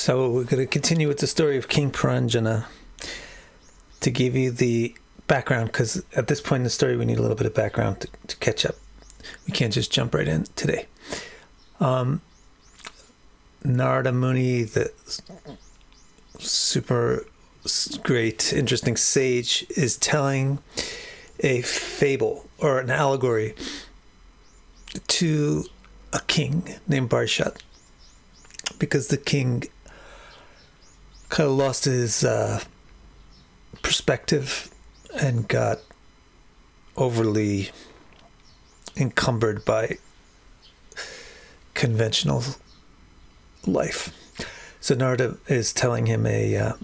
So we're going to continue with the story of King Karanjana to give you the background, because at this point in the story we need a little bit of background to catch up. We can't just jump right in today. Narada Muni, the super great, interesting sage, is telling a fable or an allegory to a king named Barshat, because the king kind of lost his perspective and got overly encumbered by conventional life. So Narada is telling him a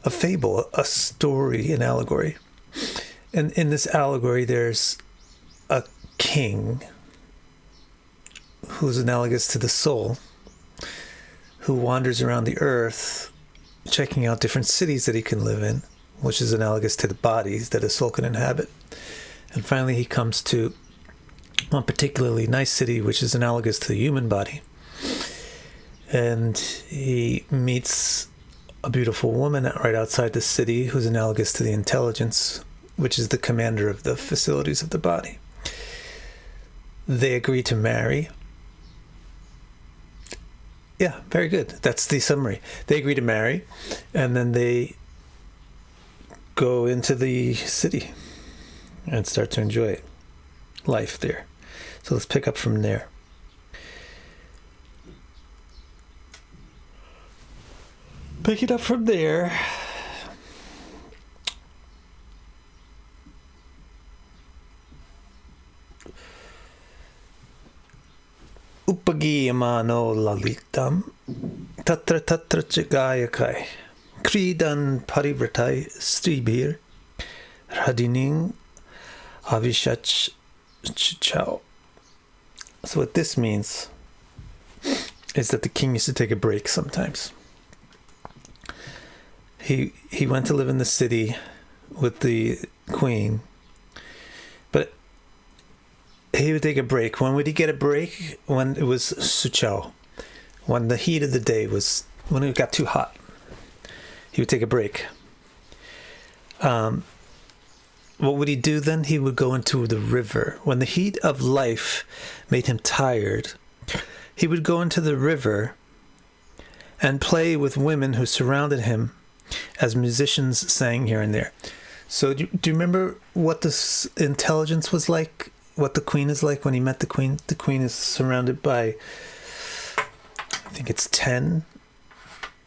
fable, a story, an allegory. And in this allegory, there's a king who's analogous to the soul, who wanders around the earth checking out different cities that he can live in, which is analogous to the bodies that a soul can inhabit. And finally he comes to one particularly nice city, which is analogous to the human body. And he meets a beautiful woman right outside the city who's analogous to the intelligence, which is the commander of the facilities of the body. They agree to marry. Yeah, very good. That's the summary. They agree to marry, and then they go into the city and start to enjoy life there. So let's pick up from there. Pick it up from there. Upagiyamano lalitam tatra tatra chagayakai kridan parivratai stribir radining avishach chichao. So what this means is that the king used to take a break sometimes. He went to live in the city with the queen, but he would take a break. When would he get a break? When it was Suchao. When the heat of the day was, when it got too hot, he would take a break. What would he do then? He would go into the river. When the heat of life made him tired, he would go into the river and play with women who surrounded him as musicians sang here and there. So do you remember what this intelligence was like? What the queen is like when he met the queen? The queen is surrounded by, I think it's 10.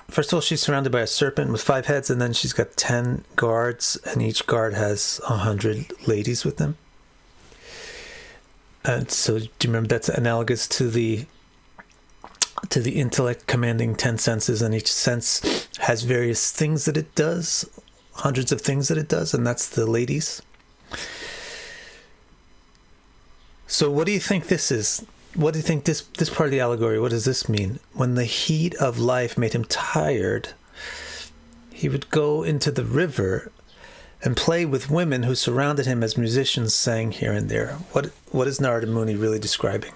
First of all, she's surrounded by a serpent with 5 heads, and then she's got 10 guards, and each guard has 100 ladies with them. And so do you remember that's analogous to the intellect commanding 10 senses, and each sense has various things that it does, hundreds of things that it does, and that's the ladies. So what do you think this is? What do you think this part of the allegory, what does this mean? When the heat of life made him tired, he would go into the river and play with women who surrounded him as musicians sang here and there. What is Narada Muni really describing?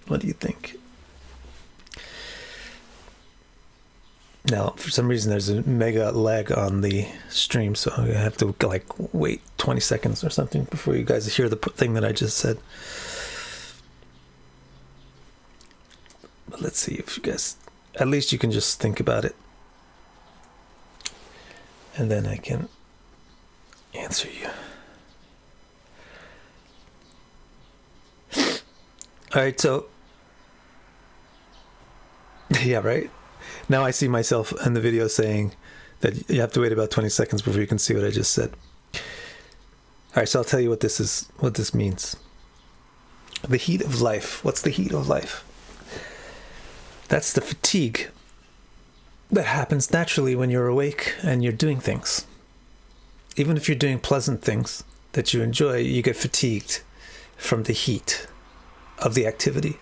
What do you think? Now, for some reason, there's a mega lag on the stream, so I have to wait 20 seconds or something before you guys hear the thing that I just said. But let's see if you guys, at least you can just think about it, and then I can answer you. All right, so yeah, right? Now I see myself in the video saying that you have to wait about 20 seconds before you can see what I just said. All right, so I'll tell you what this means. The heat of life. What's the heat of life? That's the fatigue that happens naturally when you're awake and you're doing things. Even if you're doing pleasant things that you enjoy, you get fatigued from the heat of the activity.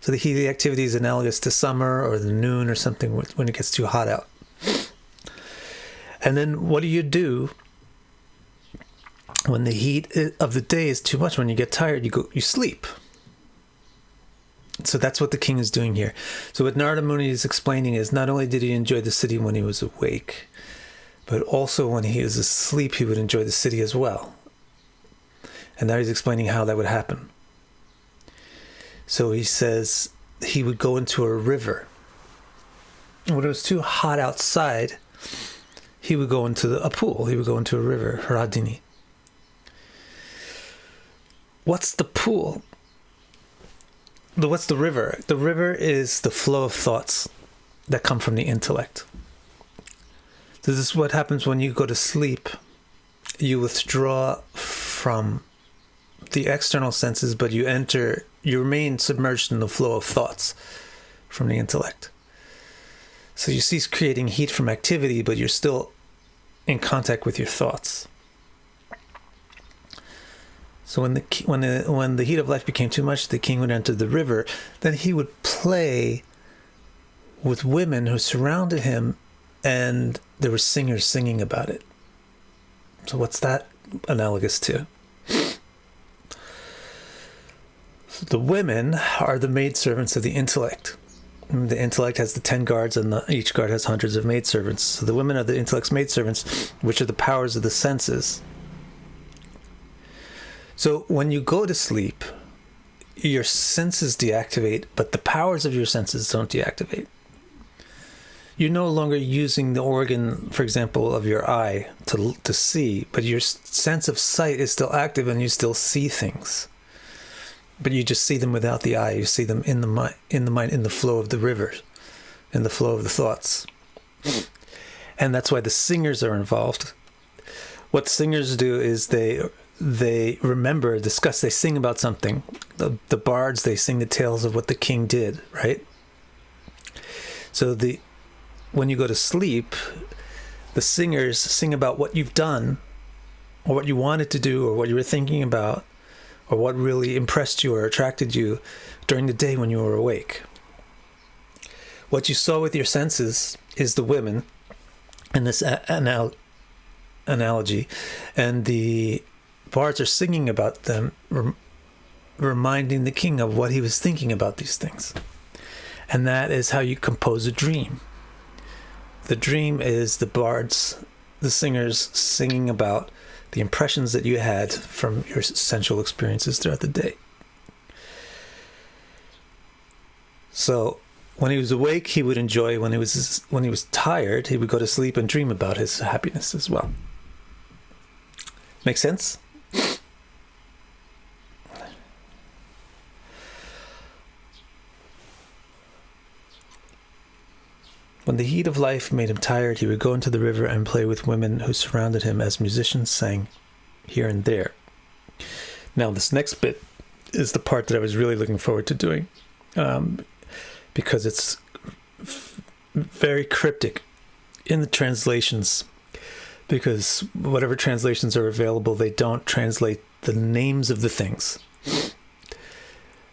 So the heat of the activity is analogous to summer or the noon or something when it gets too hot out. And then what do? When the heat of the day is too much, when you get tired, you sleep. So that's what the king is doing here. So what Narada Muni is explaining is not only did he enjoy the city when he was awake, but also when he is asleep, he would enjoy the city as well. And now he's explaining how that would happen. So he says he would go into a river. When it was too hot outside, he would go into a pool. He would go into a river, Hradini. What's the pool? What's the river? The river is the flow of thoughts that come from the intellect. This is what happens when you go to sleep. You withdraw from the external senses, but you remain submerged in the flow of thoughts from the intellect. So you cease creating heat from activity, but you're still in contact with your thoughts. So when the heat of life became too much, the king would enter the river. Then he would play with women who surrounded him, and there were singers singing about it. So what's that analogous to? So the women are the maidservants of the intellect. The intellect has the 10 guards, and each guard has hundreds of maidservants. So the women are the intellect's maidservants, which are the powers of the senses. So when you go to sleep, your senses deactivate, but the powers of your senses don't deactivate. You're no longer using the organ, for example, of your eye to see, but your sense of sight is still active and you still see things. But you just see them without the eye. You see them in the mind, in the flow of the rivers, in the flow of the thoughts. And that's why the singers are involved. What singers do is they remember, discuss, they sing about something. The bards, they sing the tales of what the king did, right? So when you go to sleep, the singers sing about what you've done, or what you wanted to do, or what you were thinking about, or what really impressed you or attracted you during the day when you were awake. What you saw with your senses is the women in this analogy, and the bards are singing about them, reminding the king of what he was thinking about these things. And that is how you compose a dream. The dream is the bards, the singers, singing about the impressions that you had from your sensual experiences throughout the day. So when he was awake, he would enjoy. When he was tired, he would go to sleep and dream about his happiness as well. Make sense? When the heat of life made him tired, he would go into the river and play with women who surrounded him as musicians sang here and there. Now, this next bit is the part that I was really looking forward to doing, because it's very cryptic in the translations, because whatever translations are available, they don't translate the names of the things.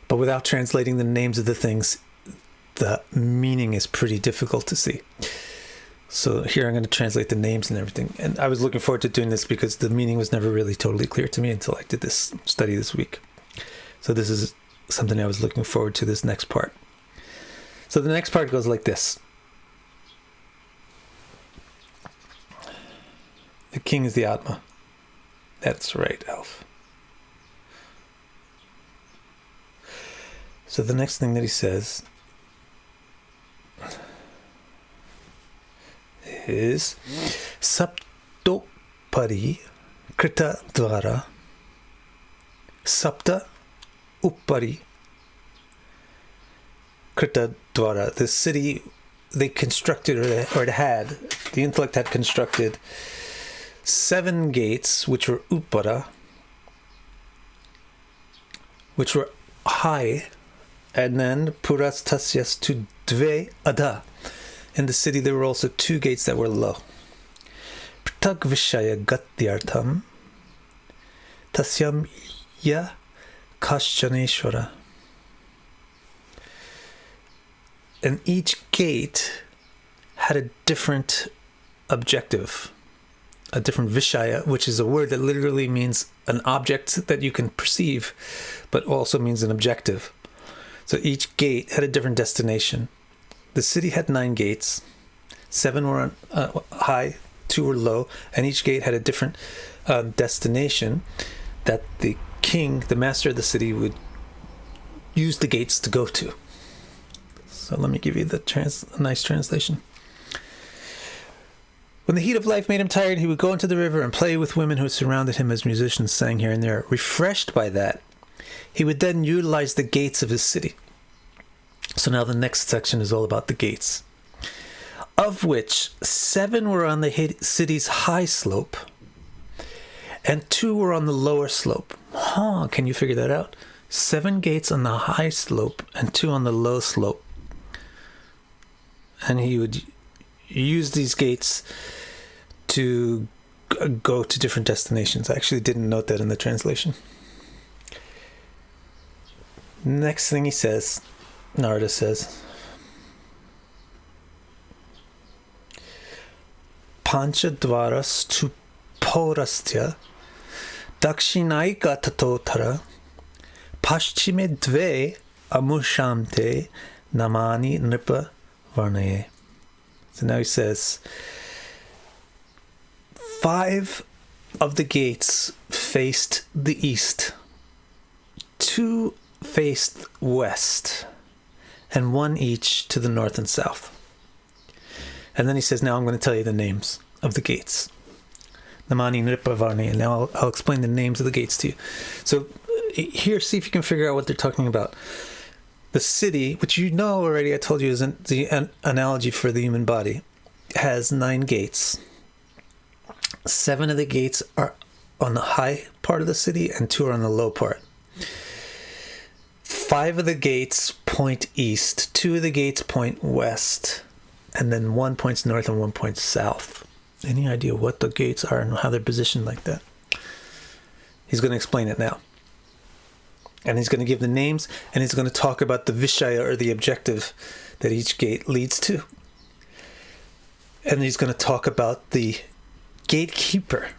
But without translating the names of the things, the meaning is pretty difficult to see. So here I'm going to translate the names and everything. And I was looking forward to doing this because the meaning was never really totally clear to me until I did this study this week. So this is something I was looking forward to, this next part. So the next part goes like this. The king is the Atma. That's right, Alf. So the next thing that he says is Sapto Pari Krita Dvara Sapta Uppari Krita Dvara. The city they constructed, or it had, the intellect had constructed 7 gates which were Uppara, which were high, and then Puras Tasyas to Dve Ada. In the city there were also 2 gates that were low. Pratag Vishaya Gatyartham Tasyam Ya Kaschaneshwara. And each gate had a different objective, a different Vishaya, which is a word that literally means an object that you can perceive, but also means an objective. So each gate had a different destination. The city had 9 gates. 7 were on, high, 2 were low, and each gate had a different destination that the king, the master of the city, would use the gates to go to. So let me give you the nice translation. When the heat of life made him tired, he would go into the river and play with women who surrounded him as musicians sang here and there. Refreshed by that, he would then utilize the gates of his city. So now the next section is all about the gates, of which 7 were on the city's high slope and 2 were on the lower slope. Can you figure that out? 7 gates on the high slope and 2 on the low slope. And he would use these gates to go to different destinations. I actually didn't note that in the translation. Next thing he says, Narada says, Panchadvaras tu porastya dakshinaika tatotara paschime dve amushamte namani nripa varnaye. So now he says, 5 of the gates faced the east, 2 faced west, and 1 each to the north and south. And then he says, now I'm going to tell you the names of the gates. Namani Nripavarni. And now I'll explain the names of the gates to you. So here, see if you can figure out what they're talking about. The city, which you know already, I told you, is the analogy for the human body, has 9 gates. 7 of the gates are on the high part of the city and 2 are on the low part. 5 of the gates point east, 2 of the gates point west, and then 1 points north and 1 points south. Any idea what the gates are and how they're positioned like that? He's going to explain it now. And he's going to give the names, and he's going to talk about the Vishaya, or the objective, that each gate leads to. And he's going to talk about the gatekeeper.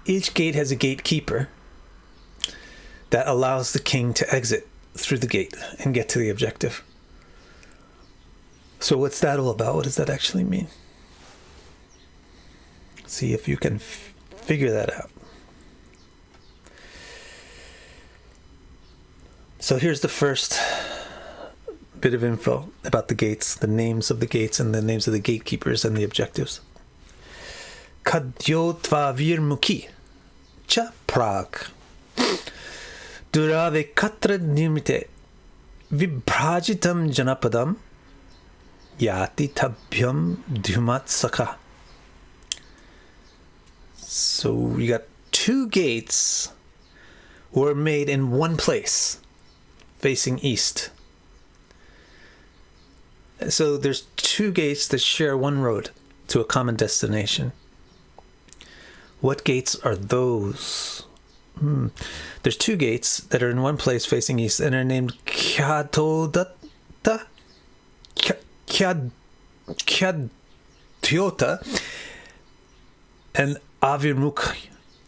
Each gate has a gatekeeper that allows the king to exit through the gate and get to the objective. So what's that all about? What does that actually mean? See if you can figure that out. So here's the first bit of info about the gates, the names of the gates and the names of the gatekeepers and the objectives. Kadyotva virmukhi cha prag durave katra nirmite vibhrajitam janapadam yati tabhyam dhumat sakha. So we got 2 gates were made in one place, facing east. So there's 2 gates that share one road to a common destination. What gates are those? There's 2 gates that are in one place facing east and are named Kyatyota and Avirmukh,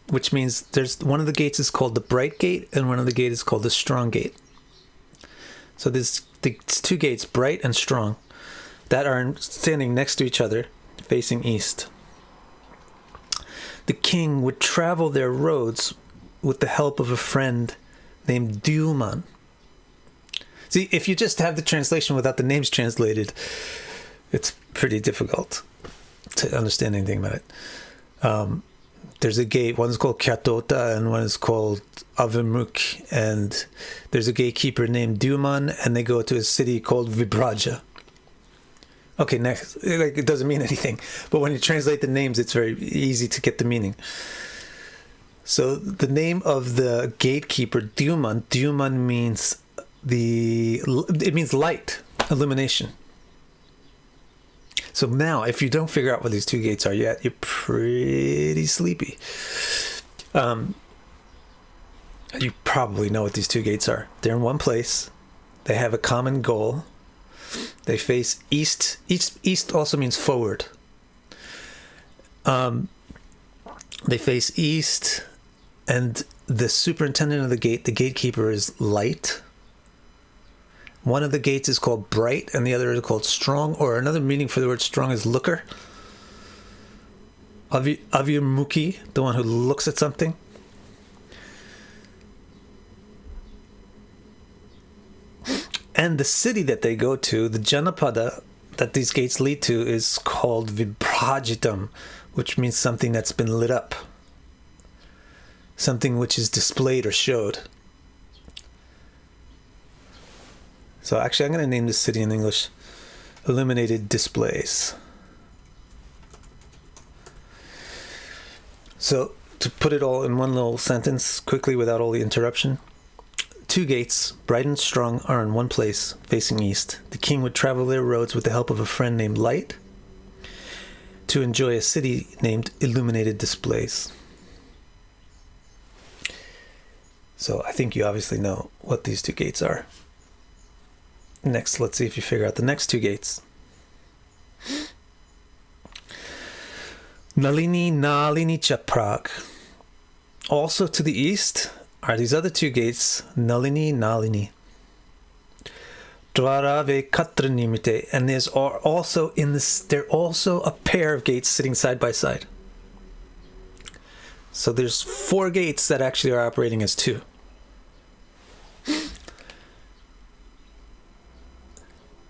which means there's one of the gates is called the bright gate and one of the gates is called the strong gate. So there's 2 gates, bright and strong, that are standing next to each other, facing east. The king would travel their roads with the help of a friend named Dyuman. See, if you just have the translation without the names translated, it's pretty difficult to understand anything about it. There's a gate, one is called Kyatota and one is called Avimukh, and there's a gatekeeper named Dyuman, and they go to a city called Vibraja. Okay, next, it doesn't mean anything, but when you translate the names, it's very easy to get the meaning. So the name of the gatekeeper, Dyuman means it means light, illumination. So now, if you don't figure out what these 2 gates are yet, you're pretty sleepy. You probably know what these 2 gates are. They're in one place. They have a common goal. They face east. East also means forward. They face east, and the superintendent of the gate, the gatekeeper, is light. One of the gates is called bright and the other is called strong, or another meaning for the word strong is looker. Avyamukhi, the one who looks at something. And the city that they go to, the Janapada that these gates lead to, is called Vibratum, which means something that's been lit up. Something which is displayed or showed. So actually, I'm going to name this city in English Illuminated Displays. So to put it all in one little sentence quickly without all the interruption. 2 gates, bright and strong, are in one place, facing east. The king would travel their roads with the help of a friend named Light to enjoy a city named Illuminated Displays. So I think you obviously know what these 2 gates are. Next, let's see if you figure out the next 2 gates. Nalini Chaprag. Also to the east are these other 2 gates, Nalini. Dwarave Katranimite, and they're also a pair of gates sitting side by side. So there's 4 gates that actually are operating as 2.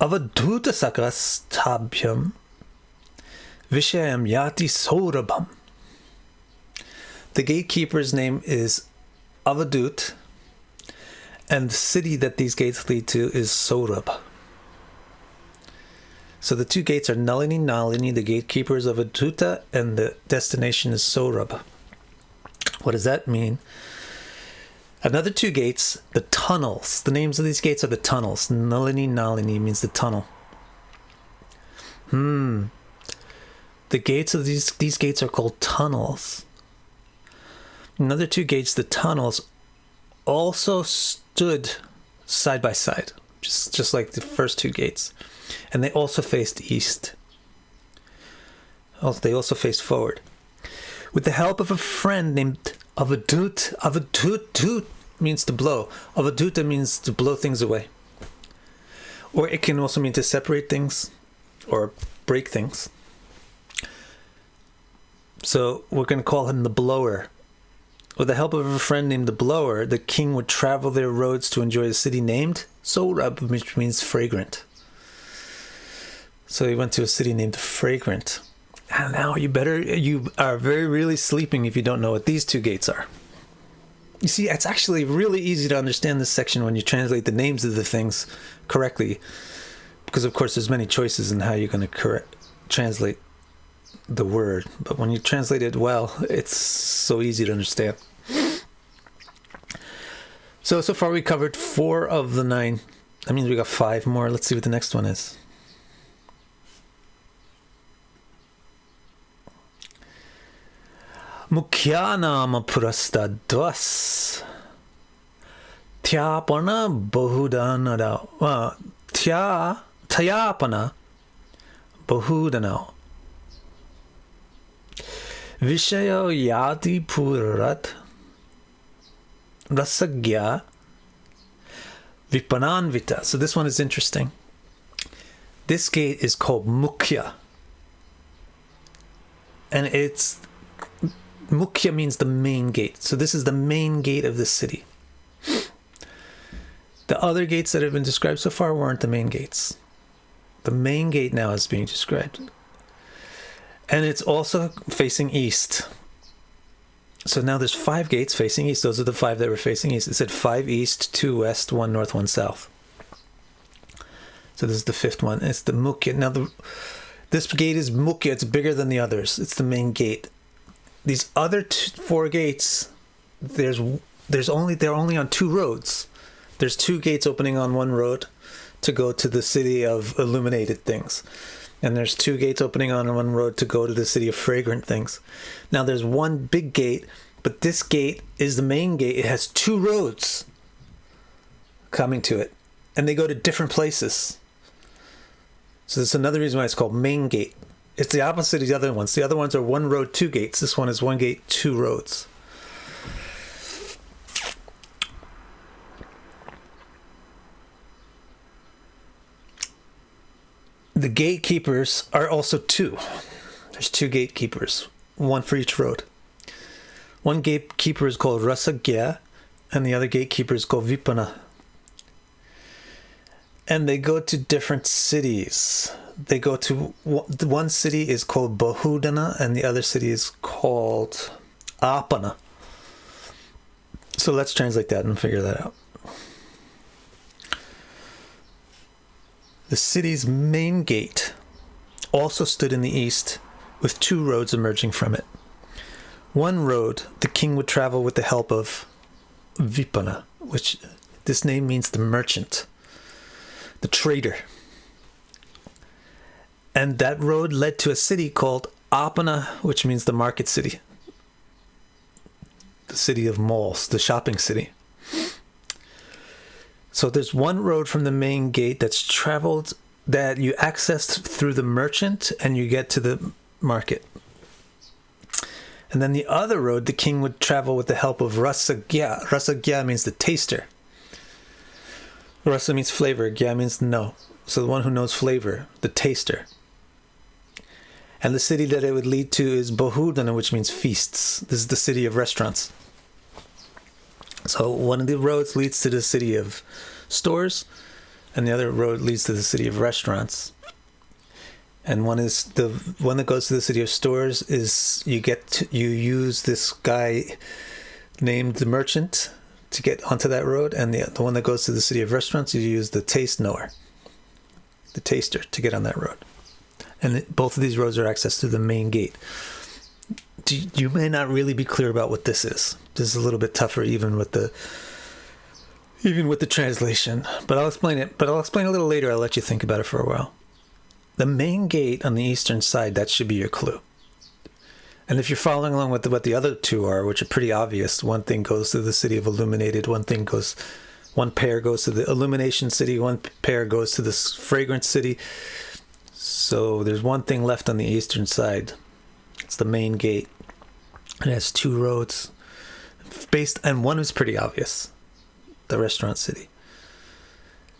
Avadhuta sakastabhyam Vishayam Yati Saurabham. The gatekeeper's name is Avadut, and the city that these gates lead to is Saurabh. So the 2 gates are Nalini, the gatekeepers of Avadhuta, and the destination is Saurabh. What does that mean? Another 2 gates, the tunnels. The names of these gates are the tunnels. Nalini means the tunnel. The gates of these gates are called tunnels. Another 2 gates, the tunnels, also stood side by side, just like the first 2 gates. And they also faced east. They also faced forward. With the help of a friend named Avadut means to blow. Avaduta means to blow things away. Or it can also mean to separate things or break things. So we're going to call him the blower. With the help of a friend named the blower, the king would travel their roads to enjoy a city named Saurabh, which means fragrant. So he went to a city named Fragrant. And now you are very really sleeping if you don't know what these 2 gates are. You see, it's actually really easy to understand this section when you translate the names of the things correctly. Because of course there's many choices in how you're going to translate the word. But when you translate it well, it's so easy to understand. So far we covered 4 of the 9. That means we got 5 more. Let's see what the next one is. Mukyanama purastadvas Tyapana bahudanada Tyapana bahudanao Vishaya yati purat Rasagya Vipananvita. So this one is interesting. This gate is called Mukhya. And Mukhya means the main gate. So this is the main gate of the city. The other gates that have been described so far weren't the main gates. The main gate now is being described. And it's also facing east. So now there's 5 gates facing east. Those are the 5 that were facing east. It said 5 east, 2 west, 1 north, 1 south. So this is the 5th one. It's the Mukhya. Now this gate is Mukhya. It's bigger than the others. It's the main gate. These other 4 gates, they're only on 2 roads. There's 2 gates opening on one road to go to the city of illuminated things. And there's 2 gates opening on one road to go to the city of fragrant things. Now there's one big gate, but this gate is the main gate. It has 2 roads coming to it. And they go to different places. So that's another reason why it's called main gate. It's the opposite of the other ones. The other ones are 1 road, 2 gates. This one is 1 gate, 2 roads. The gatekeepers are also two. There's two gatekeepers, one for each road. One gatekeeper is called Rasagya, and the other gatekeeper is called Vipana. And they go to different cities. They go to, one city is called Bahudana, and the other city is called Apana. So let's translate that and figure that out. The city's main gate also stood in the east, with two roads emerging from it. One road the king would travel with the help of Vipana, which this name means the merchant, the trader. And that road led to a city called Apana, which means the market city, the city of malls, the shopping city. So there's one road from the main gate that's traveled, that you access through the merchant and you get to the market. And then the other road the king would travel with the help of Rasagya. Rasagya means the taster. Rasa means flavor, Gya means know. So the one who knows flavor, the taster. And the city that it would lead to is Bahudana, which means feasts. This is the city of restaurants. So one of the roads leads to the city of stores, and the other road leads to the city of restaurants. And one is the one that goes to the city of stores is you use this guy named the merchant to get onto that road, and the one that goes to the city of restaurants, you use the taste knower, the taster, to get on that road. And both of these roads are accessed through the main gate. You may not really be clear about what this is. This is a little bit tougher even with the translation, but I'll explain it. But I'll explain a little later. I'll let you think about it for a while. The main gate on the eastern side, that should be your clue. And if you're following along with what the other two are, which are pretty obvious, one thing goes to the city of illuminated, one pair goes to the illumination city, one pair goes to the fragrance city. So there's one thing left on the eastern side. It's the main gate. It has two roads, and one is pretty obvious, the restaurant city.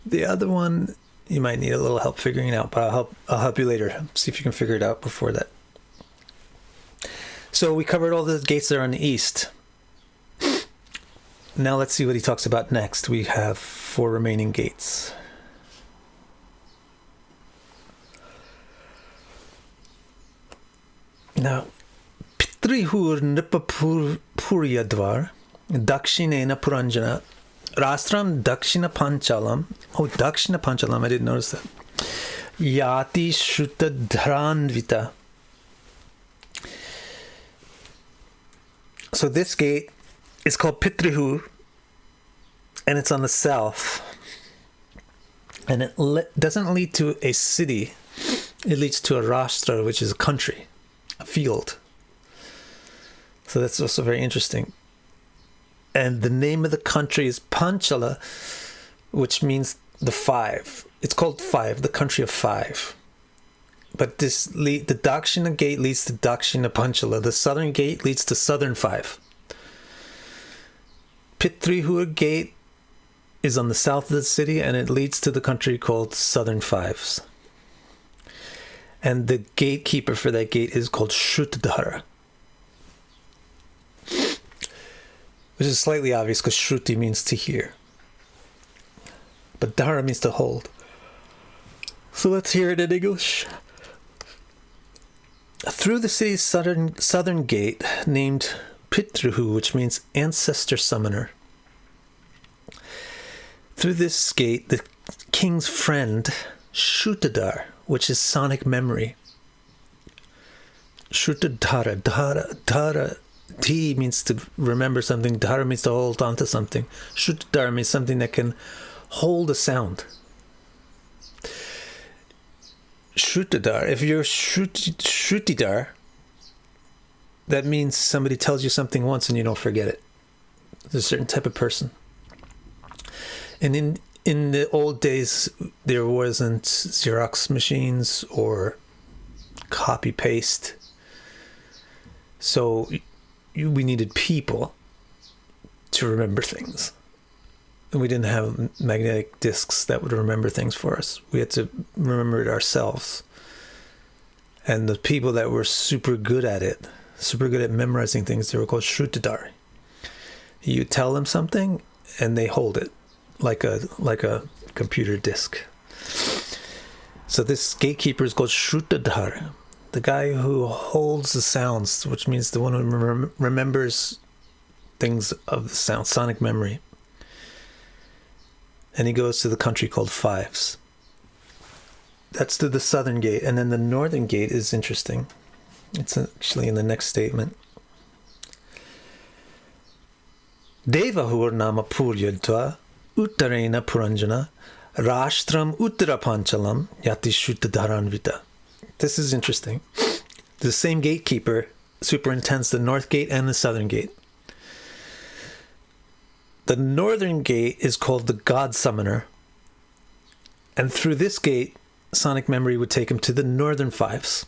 The other one, you might need a little help figuring it out, but I'll help you later. See if you can figure it out before that. So we covered all the gates that are on the east. Now let's see what he talks about next. We have 4 remaining gates. Now, Pitrihur Nipapuryadvar, Dakshinena Puranjana, Rastram Dakshina Panchalam. Oh, Dakshina Panchalam, I didn't notice that. Yati Shrutidar. So this gate is called Pitrihu, and it's on the south. And it doesn't lead to a city. It leads to a rashtra, which is a country, a field. So that's also very interesting. And the name of the country is Panchala, which means the 5. It's called 5, the country of 5. But the Dakshina gate leads to Dakshina Panchala. The southern gate leads to southern 5. Pitrihur gate is on the south of the city, and it leads to the country called Southern 5s. And the gatekeeper for that gate is called Shrutidar, which is slightly obvious because Shruti means to hear, but Dara means to hold. So let's hear it in English. Through the city's southern gate, named Pitrihu, which means ancestor summoner. Through this gate, the king's friend, Shrutidar, which is sonic memory. Shrutidara, Dara, T means to remember something, Dara means to hold on to something. Shrutidar means something that can hold a sound. Shrutidar, if you're Shrutidar, that means somebody tells you something once and you don't forget it. It's a certain type of person. And in the old days, there wasn't Xerox machines or copy paste. So we needed people to remember things. we didn't have magnetic discs that would remember things for us. We had to remember it ourselves. And the people that were super good at it, super good at memorizing things, they were called Shrutidar. You tell them something and they hold it like a computer disk. So this gatekeeper is called Shrutidar, the guy who holds the sounds, which means the one who remembers things of the sound, sonic memory. And he goes to the country called Fives. That's to the southern gate. And then the northern gate is interesting. It's actually in the next statement. Devahur nama puryadva uttarena puranjana rashtram uttarapanchalam yati shrutidharanvita. This is interesting. The same gatekeeper superintends the north gate and the southern gate. The northern gate is called the God Summoner. And through this gate, sonic memory would take him to the northern Fives.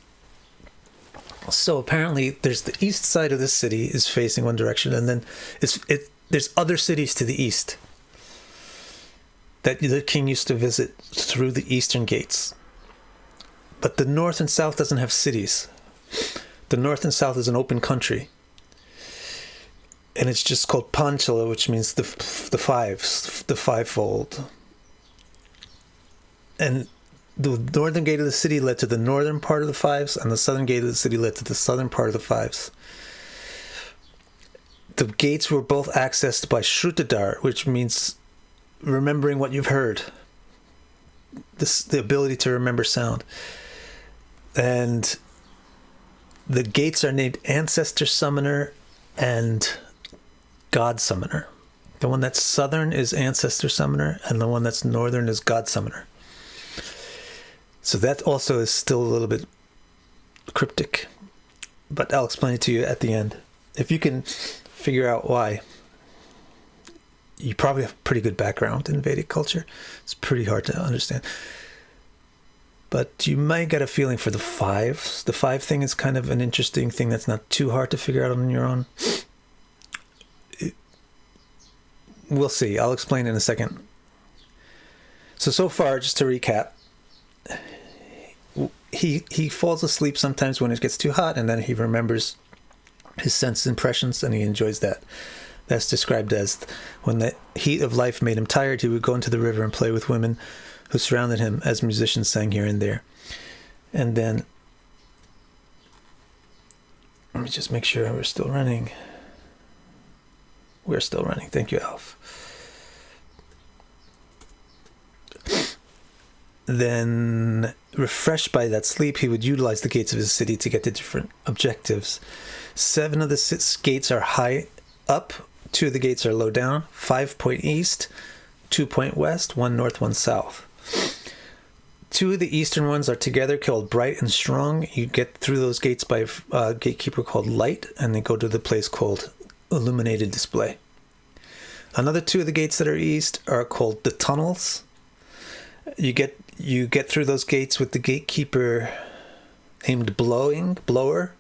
So apparently there's the east side of the city is facing one direction, and then there's other cities to the east that the king used to visit through the eastern gates. But the north and south doesn't have cities. The north and south is an open country. And it's just called Panchala, which means the fives, the fivefold. And the northern gate of the city led to the northern part of the Fives, and the southern gate of the city led to the southern part of the Fives. The gates were both accessed by Shrutidar, which means remembering what you've heard. The ability to remember sound. And the gates are named Ancestor Summoner and God Summoner. The one that's southern is Ancestor Summoner, and the one that's northern is God Summoner. So that also is still a little bit cryptic, but I'll explain it to you at the end. If you can figure out why, you probably have a pretty good background in Vedic culture. It's pretty hard to understand. But you might get a feeling for the fives. The five thing is kind of an interesting thing that's not too hard to figure out on your own. We'll see. I'll explain in a second. So far, just to recap, he falls asleep sometimes when it gets too hot, and then he remembers his sense impressions, and he enjoys that. That's described as when the heat of life made him tired, he would go into the river and play with women who surrounded him as musicians sang here and there. And then, let me just make sure we're still running. We're still running. Thank you, Alf. Then, refreshed by that sleep, he would utilize the gates of his city to get to different objectives. 7 of the 6 gates are high up, 2 of the gates are low down, 5 point east, 2 point west, 1 north, 1 south. 2 of the eastern ones are together called Bright and Strong. You get through those gates by a gatekeeper called Light, and they go to the place called Illuminated Display. Another 2 of the gates that are east are called the Tunnels. You get through those gates with the gatekeeper named Blower,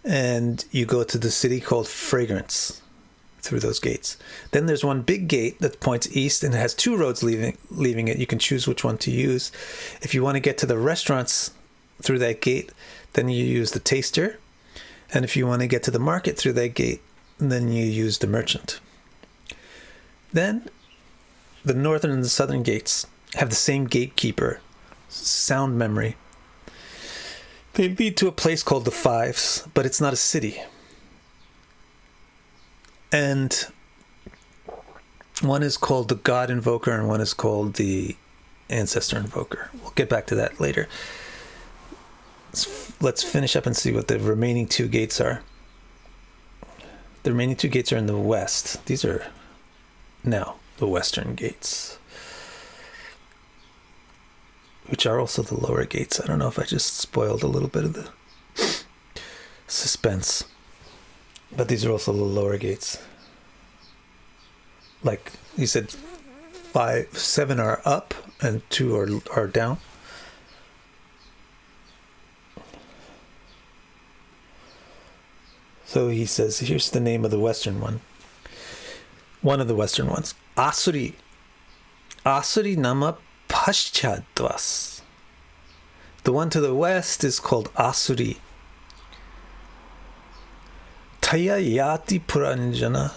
and you go to the city called Fragrance through those gates. Then there's one big gate that points east and it has 2 roads leaving it. You can choose which one to use. If you want to get to the restaurants through that gate, then you use the Taster. And if you want to get to the market through that gate, then you use the Merchant. Then the northern and the southern gates have the same gatekeeper, sound memory. They lead to a place called the Fives, but it's not a city. And one is called the God Invoker and one is called the Ancestor Invoker. We'll get back to that later. Let's finish up and see what the remaining 2 gates are. The remaining 2 gates are in the west. These are now the western gates, which are also the lower gates. I don't know if I just spoiled a little bit of the suspense, but these are also the lower gates. Like you said, 7 are up and 2 are down. So he says, here's the name of the western one. one of the Western ones. Asuri. Asuri nama paschadvas. The one to the west is called Asuri. Taya yati puranjana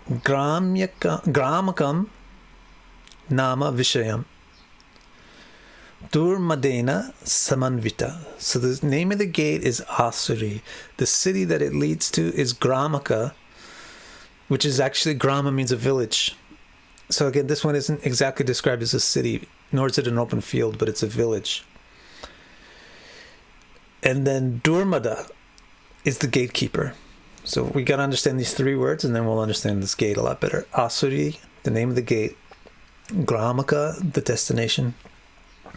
gramakam nama vishayam durmadena samanvita. So the name of the gate is Asuri. The city that it leads to is Gramaka, which is actually, Grama means a village. So again, this one isn't exactly described as a city, nor is it an open field, but it's a village. And then Durmada is the gatekeeper. So we got to understand these three words, and then we'll understand this gate a lot better. Asuri, the name of the gate. Gramaka, the destination.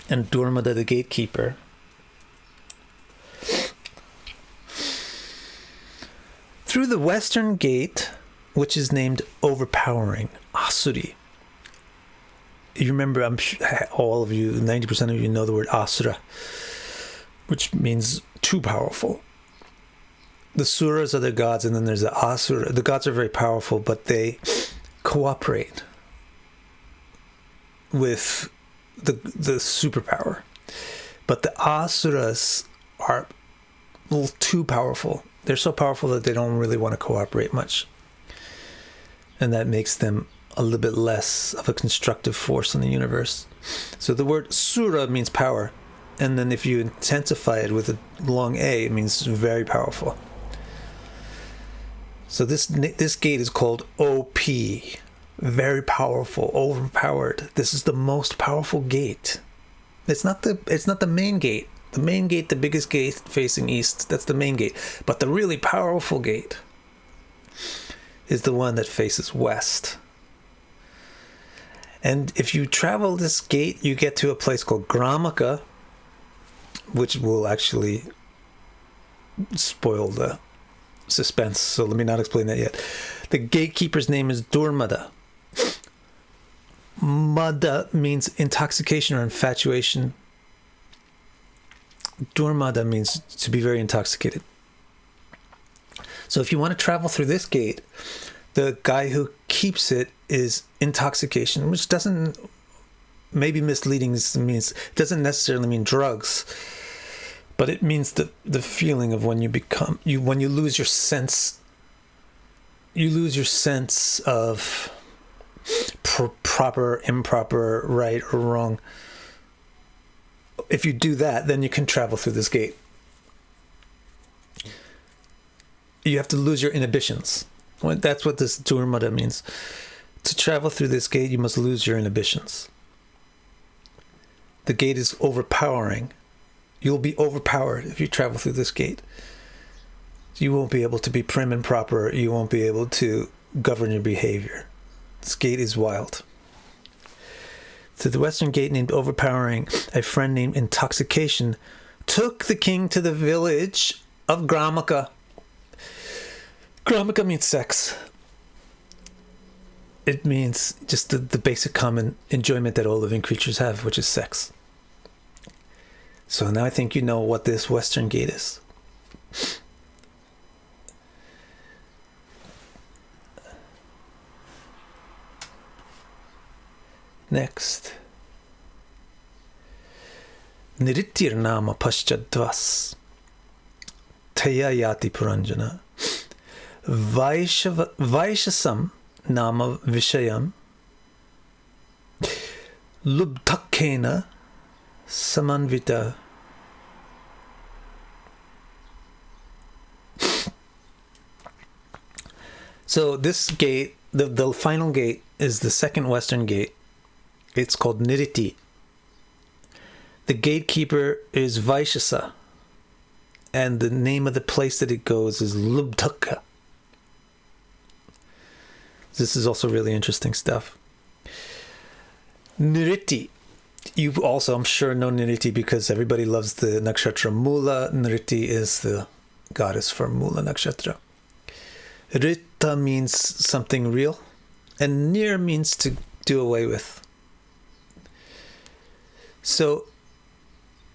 And Durmada, the gatekeeper. Through the western gate, which is named Overpowering, Asuri. You remember, I'm sure all of you, 90% of you know the word Asura, which means too powerful. The Suras are the gods, and then there's the Asura. The gods are very powerful, but they cooperate with the superpower. But the Asuras are a little too powerful. They're so powerful that they don't really want to cooperate much. And that makes them a little bit less of a constructive force in the universe. So the word Sura means power. And then if you intensify it with a long A, it means very powerful. So this gate is called OP. Very powerful, overpowered. This is the most powerful gate. It's not the main gate. The main gate, the biggest gate facing east, that's the main gate. But the really powerful gate is the one that faces west. And if you travel this gate, you get to a place called Gramaka, which will actually spoil the suspense, so let me not explain that yet. The gatekeeper's name is Durmada. Mada means intoxication or infatuation. Durmada means to be very intoxicated. So if you want to travel through this gate, the guy who keeps it is intoxication, which doesn't, maybe misleading, means, doesn't necessarily mean drugs, but it means the feeling of when you lose your sense of proper, improper, right or wrong. If you do that, then you can travel through this gate. You have to lose your inhibitions. Well, that's what this Durmada means. To travel through this gate, you must lose your inhibitions. The gate is overpowering. You'll be overpowered if you travel through this gate. You won't be able to be prim and proper. You won't be able to govern your behavior. This gate is wild. To the western gate named Overpowering, a friend named Intoxication took the king to the village of Gramaka. Gramaka means sex. It means just the basic common enjoyment that all living creatures have, which is sex. So now I think you know what this western gate is. Next. Niritir nama paschadvas taya yati puranjana vaishasam nama vishayam lubdhakkena samanvita. So this gate, the final gate, is the second western gate. It's called Niriti. The gatekeeper is Vaishasa, and the name of the place that it goes is Lubdhaka. This is also really interesting stuff. Niriti. You also, I'm sure, know Niriti because everybody loves the nakshatra Mula. Niriti is the goddess for Mula nakshatra. Rita means something real, and Nir means to do away with. So,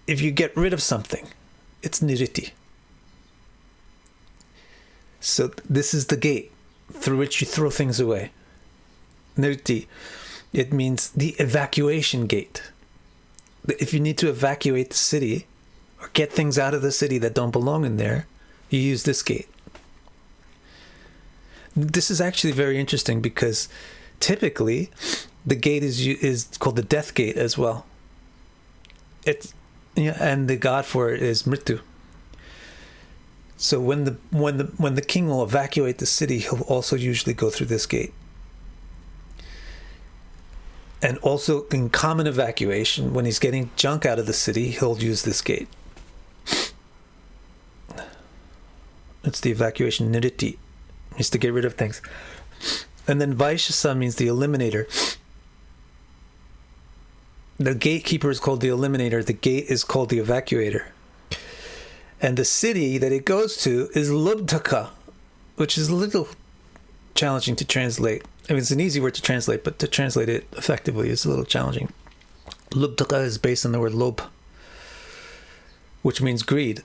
if you get rid of something, it's niriti. So this is the gate through which you throw things away. Nirti. It means the evacuation gate. If you need to evacuate the city or get things out of the city that don't belong in there, you use this gate. This is actually very interesting because typically the gate is called the death gate as well. And the god for it is Mritu. So when the king will evacuate the city, he'll also usually go through this gate. And also in common evacuation, when he's getting junk out of the city, he'll use this gate. It's the evacuation niriti. Means to get rid of things. And then Vaishasa means the eliminator. The gatekeeper is called the eliminator. The gate is called the evacuator. And the city that it goes to is Lubdhaka, which is a little challenging to translate. I mean, it's an easy word to translate, but to translate it effectively is a little challenging. Lubdhaka is based on the word lob, which means greed.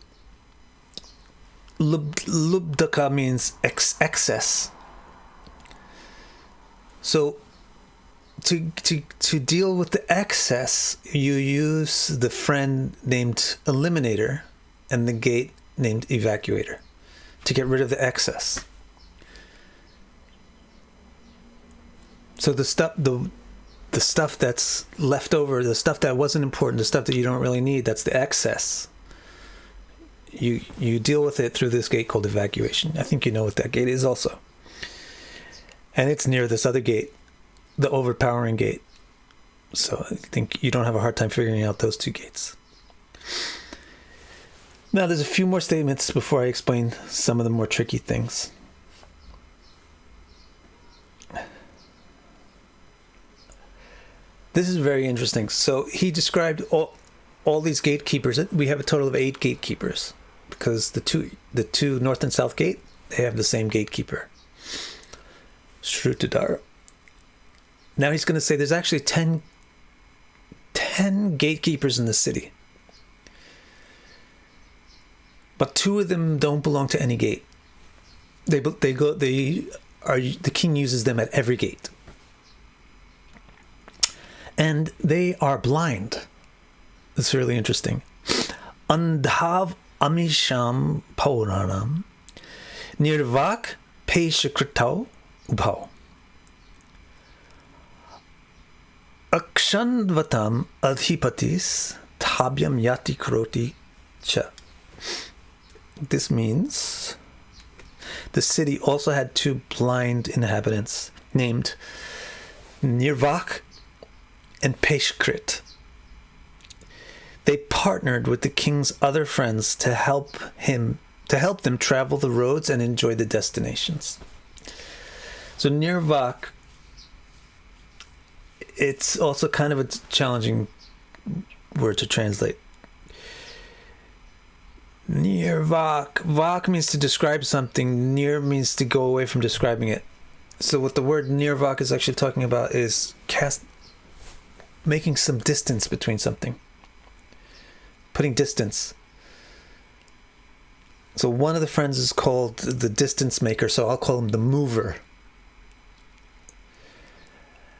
Lubdhaka means excess. So to deal with the excess, you use the friend named Eliminator and the gate named Evacuator to get rid of the excess. So the stuff that's left over, the stuff that wasn't important, the stuff that you don't really need, that's the excess. You deal with it through this gate called evacuation. I think you know what that gate is also. And it's near this other gate, the Overpowering Gate. So I think you don't have a hard time figuring out those two gates. Now there's a few more statements before I explain some of the more tricky things. This is very interesting. So he described all these gatekeepers. We have a total of 8 gatekeepers because the two north and south gate, they have the same gatekeeper, Shrutidar. Now he's going to say there's actually 10 gatekeepers in the city, but 2 of them don't belong to any gate. The king uses them at every gate. And they are blind. It's really interesting. Andhav amisham pauranam nirvak peshakritau ubhav akshanvatam adhipatis thabyam yati kroti cha. This means the city also had 2 blind inhabitants named Nirvak and Peshkrit. They partnered with the king's other friends to help them travel the roads and enjoy the destinations. So Nirvak, it's also kind of a challenging word to translate. Nirvak, vak means to describe something, nir means to go away from describing it. So what the word nirvak is actually talking about is making some distance between something. Putting distance. So one of the friends is called the distance maker, so I'll call him the mover.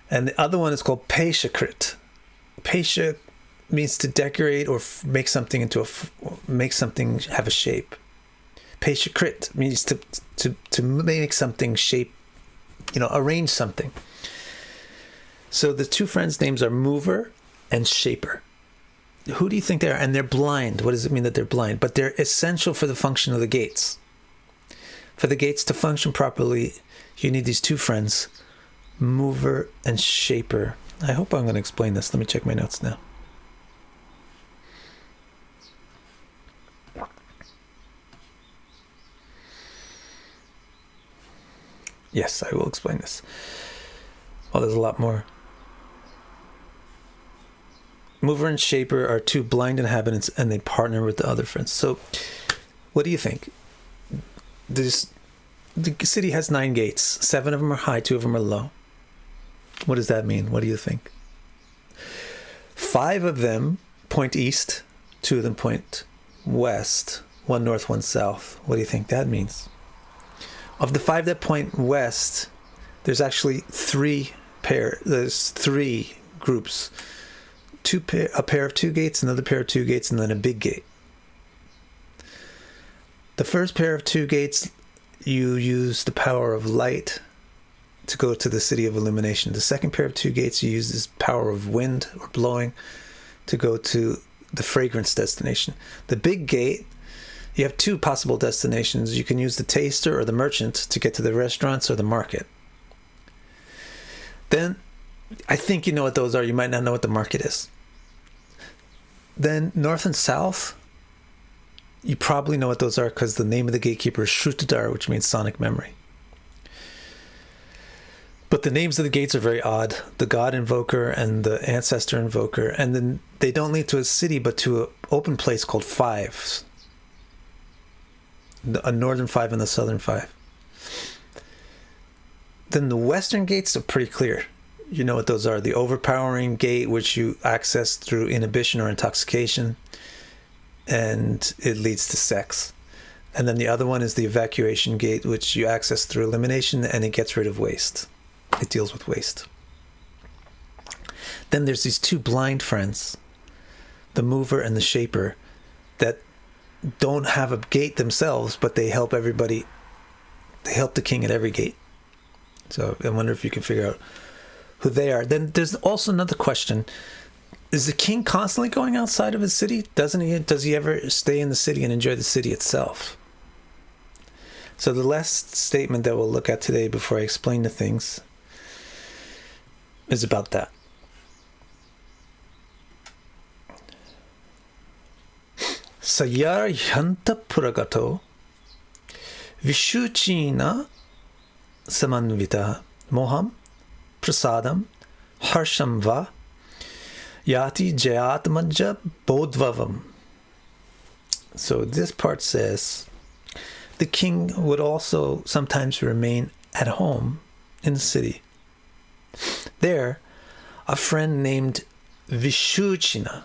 And the other one is called Peshakrit. Pesha means to decorate or make something make something have a shape. Peshakrit means to make something shape, arrange something. So the 2 friends' names are Mover and Shaper. Who do you think they are? And they're blind. What does it mean that they're blind? But they're essential for the function of the gates. For the gates to function properly, you need these 2 friends, Mover and Shaper. I hope I'm going to explain this. Let me check my notes now. Yes, I will explain this. Well, there's a lot more. Mover and Shaper are 2 blind inhabitants, and they partner with the other friends. So, what do you think? The city has 9 gates. 7 of them are high, 2 of them are low. What does that mean? What do you think? 5 of them point east, 2 of them point west, 1 north, 1 south. What do you think that means? Of the 5 that point west, there's actually 3 there's three groups. A pair of two gates, another pair of two gates, and then a big gate. The first pair of two gates, you use the power of light to go to the city of illumination. The second pair of two gates, you use this power of wind or blowing to go to the fragrance destination. The big gate, you have two possible destinations. You can use the taster or the merchant to get to the restaurants or the market. Then, I think you know what those are. You might not know what the market is. Then, north and south, you probably know what those are because the name of the gatekeeper is Shrutidar, which means sonic memory. But the names of the gates are very odd. The god invoker and the ancestor invoker. And then they don't lead to a city, but to an open place called Fives. A northern five and the southern five. Then the western gates are pretty clear. You know what those are. The Overpowering Gate, which you access through inhibition or intoxication. And it leads to sex. And then the other one is the Evacuation Gate, which you access through elimination, and it gets rid of waste. It deals with waste. Then there's these two blind friends, the mover and the shaper, that don't have a gate themselves, but they help everybody. They help the king at every gate. So I wonder if you can figure out who they are. Then there's also another question. Is the king constantly going outside of his city? Does he ever stay in the city and enjoy the city itself? So the last statement that we'll look at today before I explain the things is about that. Sayar yanta puragato vishuchina samanvita moham prasadam harsham va yati jayatmanja bodvavam. So this part says the king would also sometimes remain at home in the city. There, a friend named Vishuchina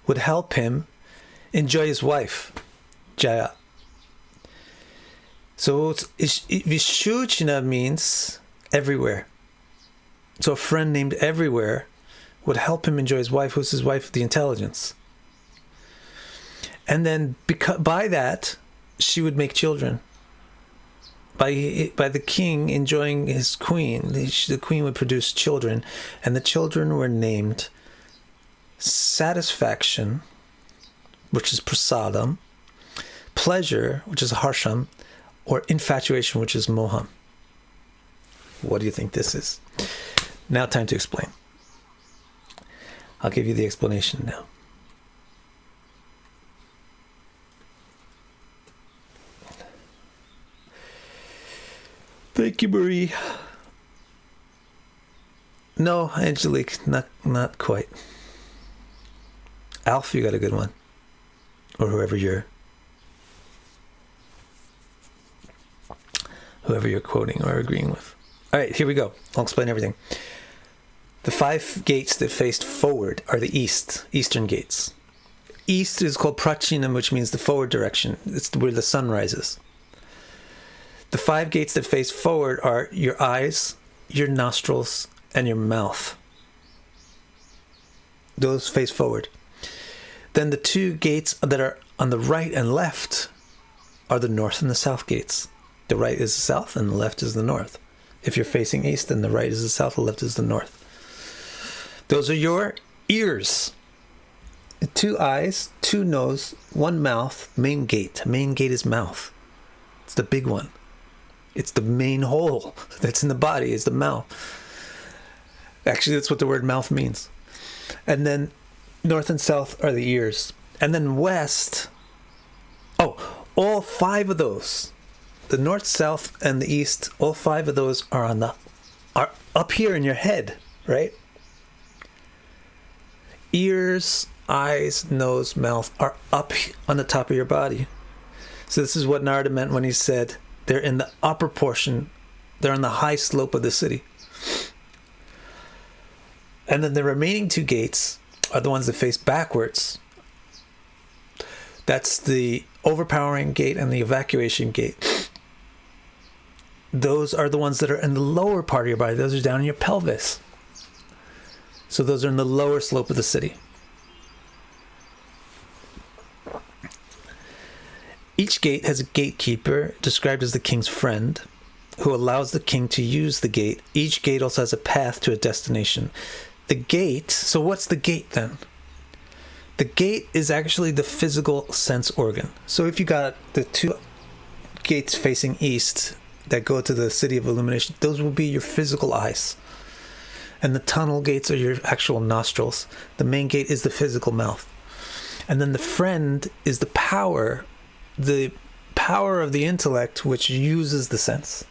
would help him enjoy his wife, Jaya. So Vishuchina means everywhere. So a friend named everywhere would help him enjoy his wife. Who's his wife? The intelligence. And then by that, she would make children. By the king enjoying his queen, the queen would produce children, and the children were named satisfaction, which is prasadam, pleasure, which is harsham, or infatuation, which is moham. What do you think this is? Now time to explain. I'll give you the explanation now. Thank you, Marie. No, Angelique, not quite. Alf, you got a good one. Or whoever you're quoting or agreeing with. All right, here we go. I'll explain everything. The 5 gates that faced forward are the eastern gates. East is called Prachinam, which means the forward direction. It's where the sun rises. The 5 gates that face forward are your eyes, your nostrils, and your mouth. Those face forward. Then the 2 gates that are on the right and left are the north and the south gates. The right is the south and the left is the north. If you're facing east, then the right is the south, the left is the north. Those are your ears. 2 eyes, 2 nose, 1 mouth, main gate. Main gate is mouth. It's the big one. It's the main hole that's in the body, is the mouth. Actually, that's what the word mouth means. And then north and south are the ears. And then west, all 5 of those, the north, south, and the east, all 5 of those are up here in your head, right? Ears, eyes, nose, mouth are up on the top of your body. So this is what Narada meant when he said they're in the upper portion, they're on the high slope of the city. And then the remaining 2 gates are the ones that face backwards. That's the Overpowering Gate and the Evacuation Gate. those are the ones that are in the lower part of your body. Those are down in your pelvis. So those are in the lower slope of the city. Each gate has a gatekeeper, described as the king's friend, who allows the king to use the gate. Each gate also has a path to a destination. The gate, so what's the gate then? The gate is actually the physical sense organ. So if you got the two gates facing east that go to the city of illumination, those will be your physical eyes. And the tunnel gates are your actual nostrils. The main gate is the physical mouth. And then the friend is the power of the intellect, which uses the sense.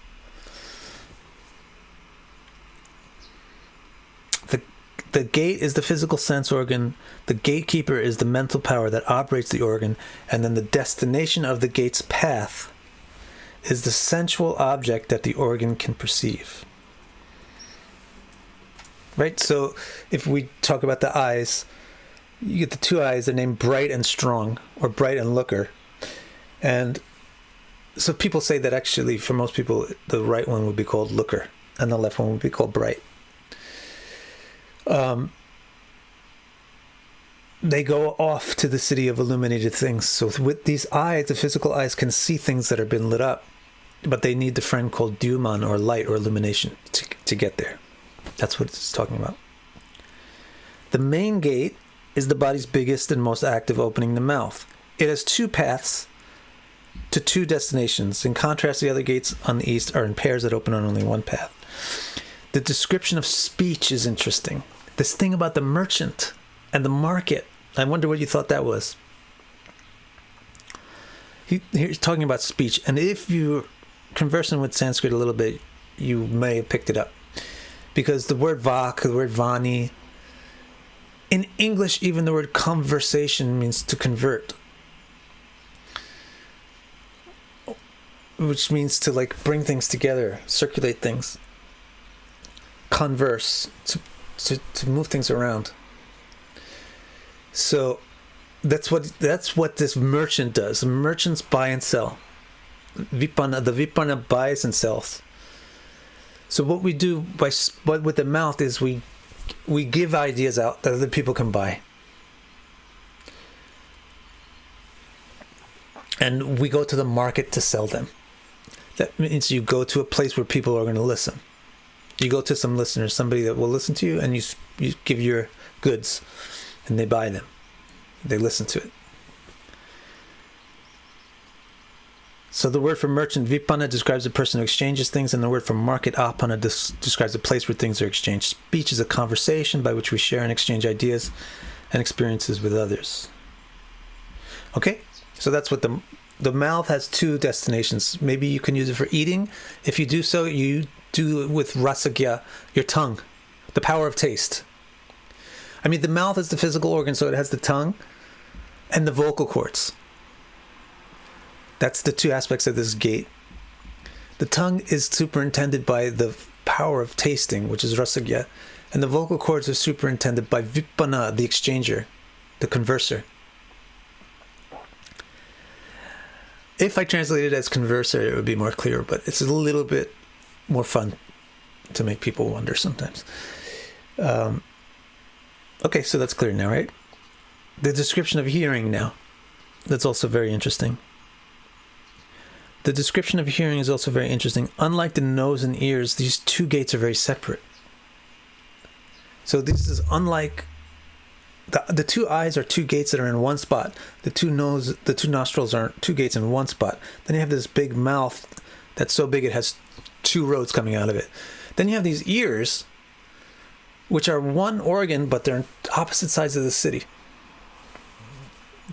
The gate is the physical sense organ. The gatekeeper is the mental power that operates the organ. And then the destination of the gate's path is the sensual object that the organ can perceive. Right? So if we talk about the eyes, you get the two eyes, they're named bright and strong, or bright and looker. And so people say that actually, for most people, the right one would be called looker, and the left one would be called bright. They go off to the city of illuminated things. So with these eyes, the physical eyes can see things that have been lit up, but they need the friend called Duman, or light, or illumination, to get there. That's what it's talking about. The main gate is the body's biggest and most active opening, the mouth. It has two paths to two destinations. In contrast, the other gates on the east are in pairs that open on only one path. The description of speech is interesting. This thing about the merchant and the market, I wonder what you thought that was. He's talking about speech, and if you're conversing with Sanskrit a little bit, you may have picked it up. Because the word vak, the word vani, in English, even the word conversation means to convert, which means to like bring things together, circulate things, converse, to move things around. So that's what this merchant does. Merchants buy and sell. The Vipana buys and sells. So what we do with the mouth is we give ideas out that other people can buy. And we go to the market to sell them. That means you go to a place where people are going to listen. You go to some listeners, somebody that will listen to you, and you give your goods, and they buy them. They listen to it. So the word for merchant, vipana, describes a person who exchanges things, and the word for market, apana, describes a place where things are exchanged. Speech is a conversation by which we share and exchange ideas and experiences with others. Okay? So that's what the mouth has two destinations. Maybe you can use it for eating. If you do so, you do it with rasagya, your tongue, the power of taste. I mean, the mouth is the physical organ, so it has the tongue and the vocal cords. That's the two aspects of this gate. The tongue is superintended by the power of tasting, which is rasagya, and the vocal cords are superintended by vipana, the exchanger, the converser. If I translate it as converser, it would be more clear, but it's a little bit more fun to make people wonder sometimes. Okay, so that's clear now, right? The description of hearing now. That's also very interesting. The description of hearing is also very interesting. Unlike the nose and ears, these two gates are very separate. So this is unlike the two eyes are two gates that are in one spot. The two nostrils are two gates in one spot. Then you have this big mouth that's so big it has two roads coming out of it. Then you have these ears, which are one organ, but they're on opposite sides of the city.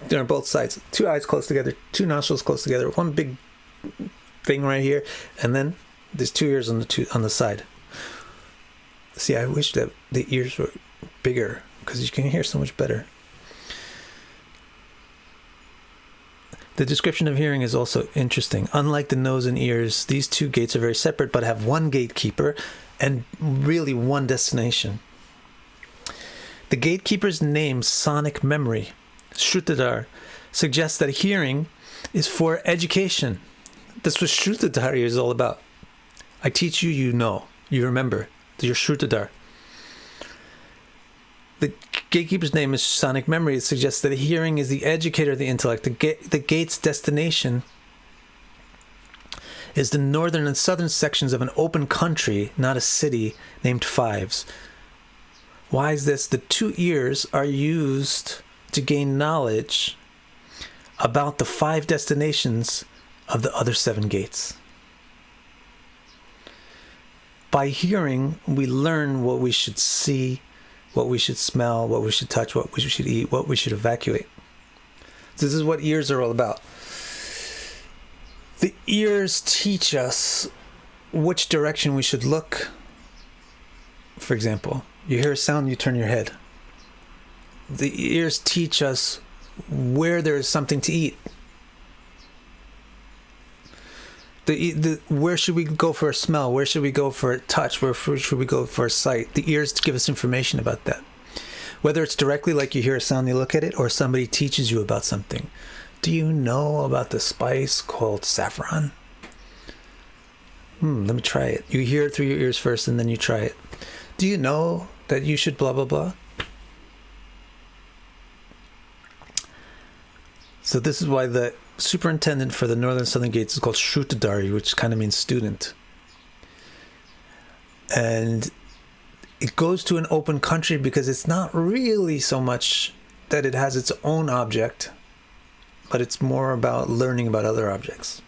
They're on both sides. Two eyes close together, two nostrils close together, one big thing right here, and then there's two ears on the side. See, I wish that the ears were bigger, because you can hear so much better. The description of hearing is also interesting. Unlike the nose and ears, these two gates are very separate, but have one gatekeeper and really one destination. The gatekeeper's name, sonic memory, Shrutidar, suggests that hearing is for education. That's what Shrutidar is all about. I teach you, you know. You remember. Your Shrutidar. The gatekeeper's name is sonic memory. It suggests that hearing is the educator of the intellect. The gate's destination is the northern and southern sections of an open country, not a city, named Fives. Why is this? The 2 ears are used to gain knowledge about the 5 destinations of the other 7 gates. By hearing, we learn what we should see, what we should smell, what we should touch, what we should eat, what we should evacuate. This is what ears are all about. The ears teach us which direction we should look. For example, you hear a sound, you turn your head. The ears teach us where there is something to eat. Where should we go for a smell? Where should we go for a touch? Where should we go for a sight? The ears give us information about that. Whether it's directly like you hear a sound, you look at it, or somebody teaches you about something. Do you know about the spice called saffron? Let me try it. You hear it through your ears first, and then you try it. Do you know that you should blah, blah, blah? So this is why the superintendent for the northern and southern gates is called Shrutidar, which kind of means student. And it goes to an open country because it's not really so much that it has its own object, but it's more about learning about other objects.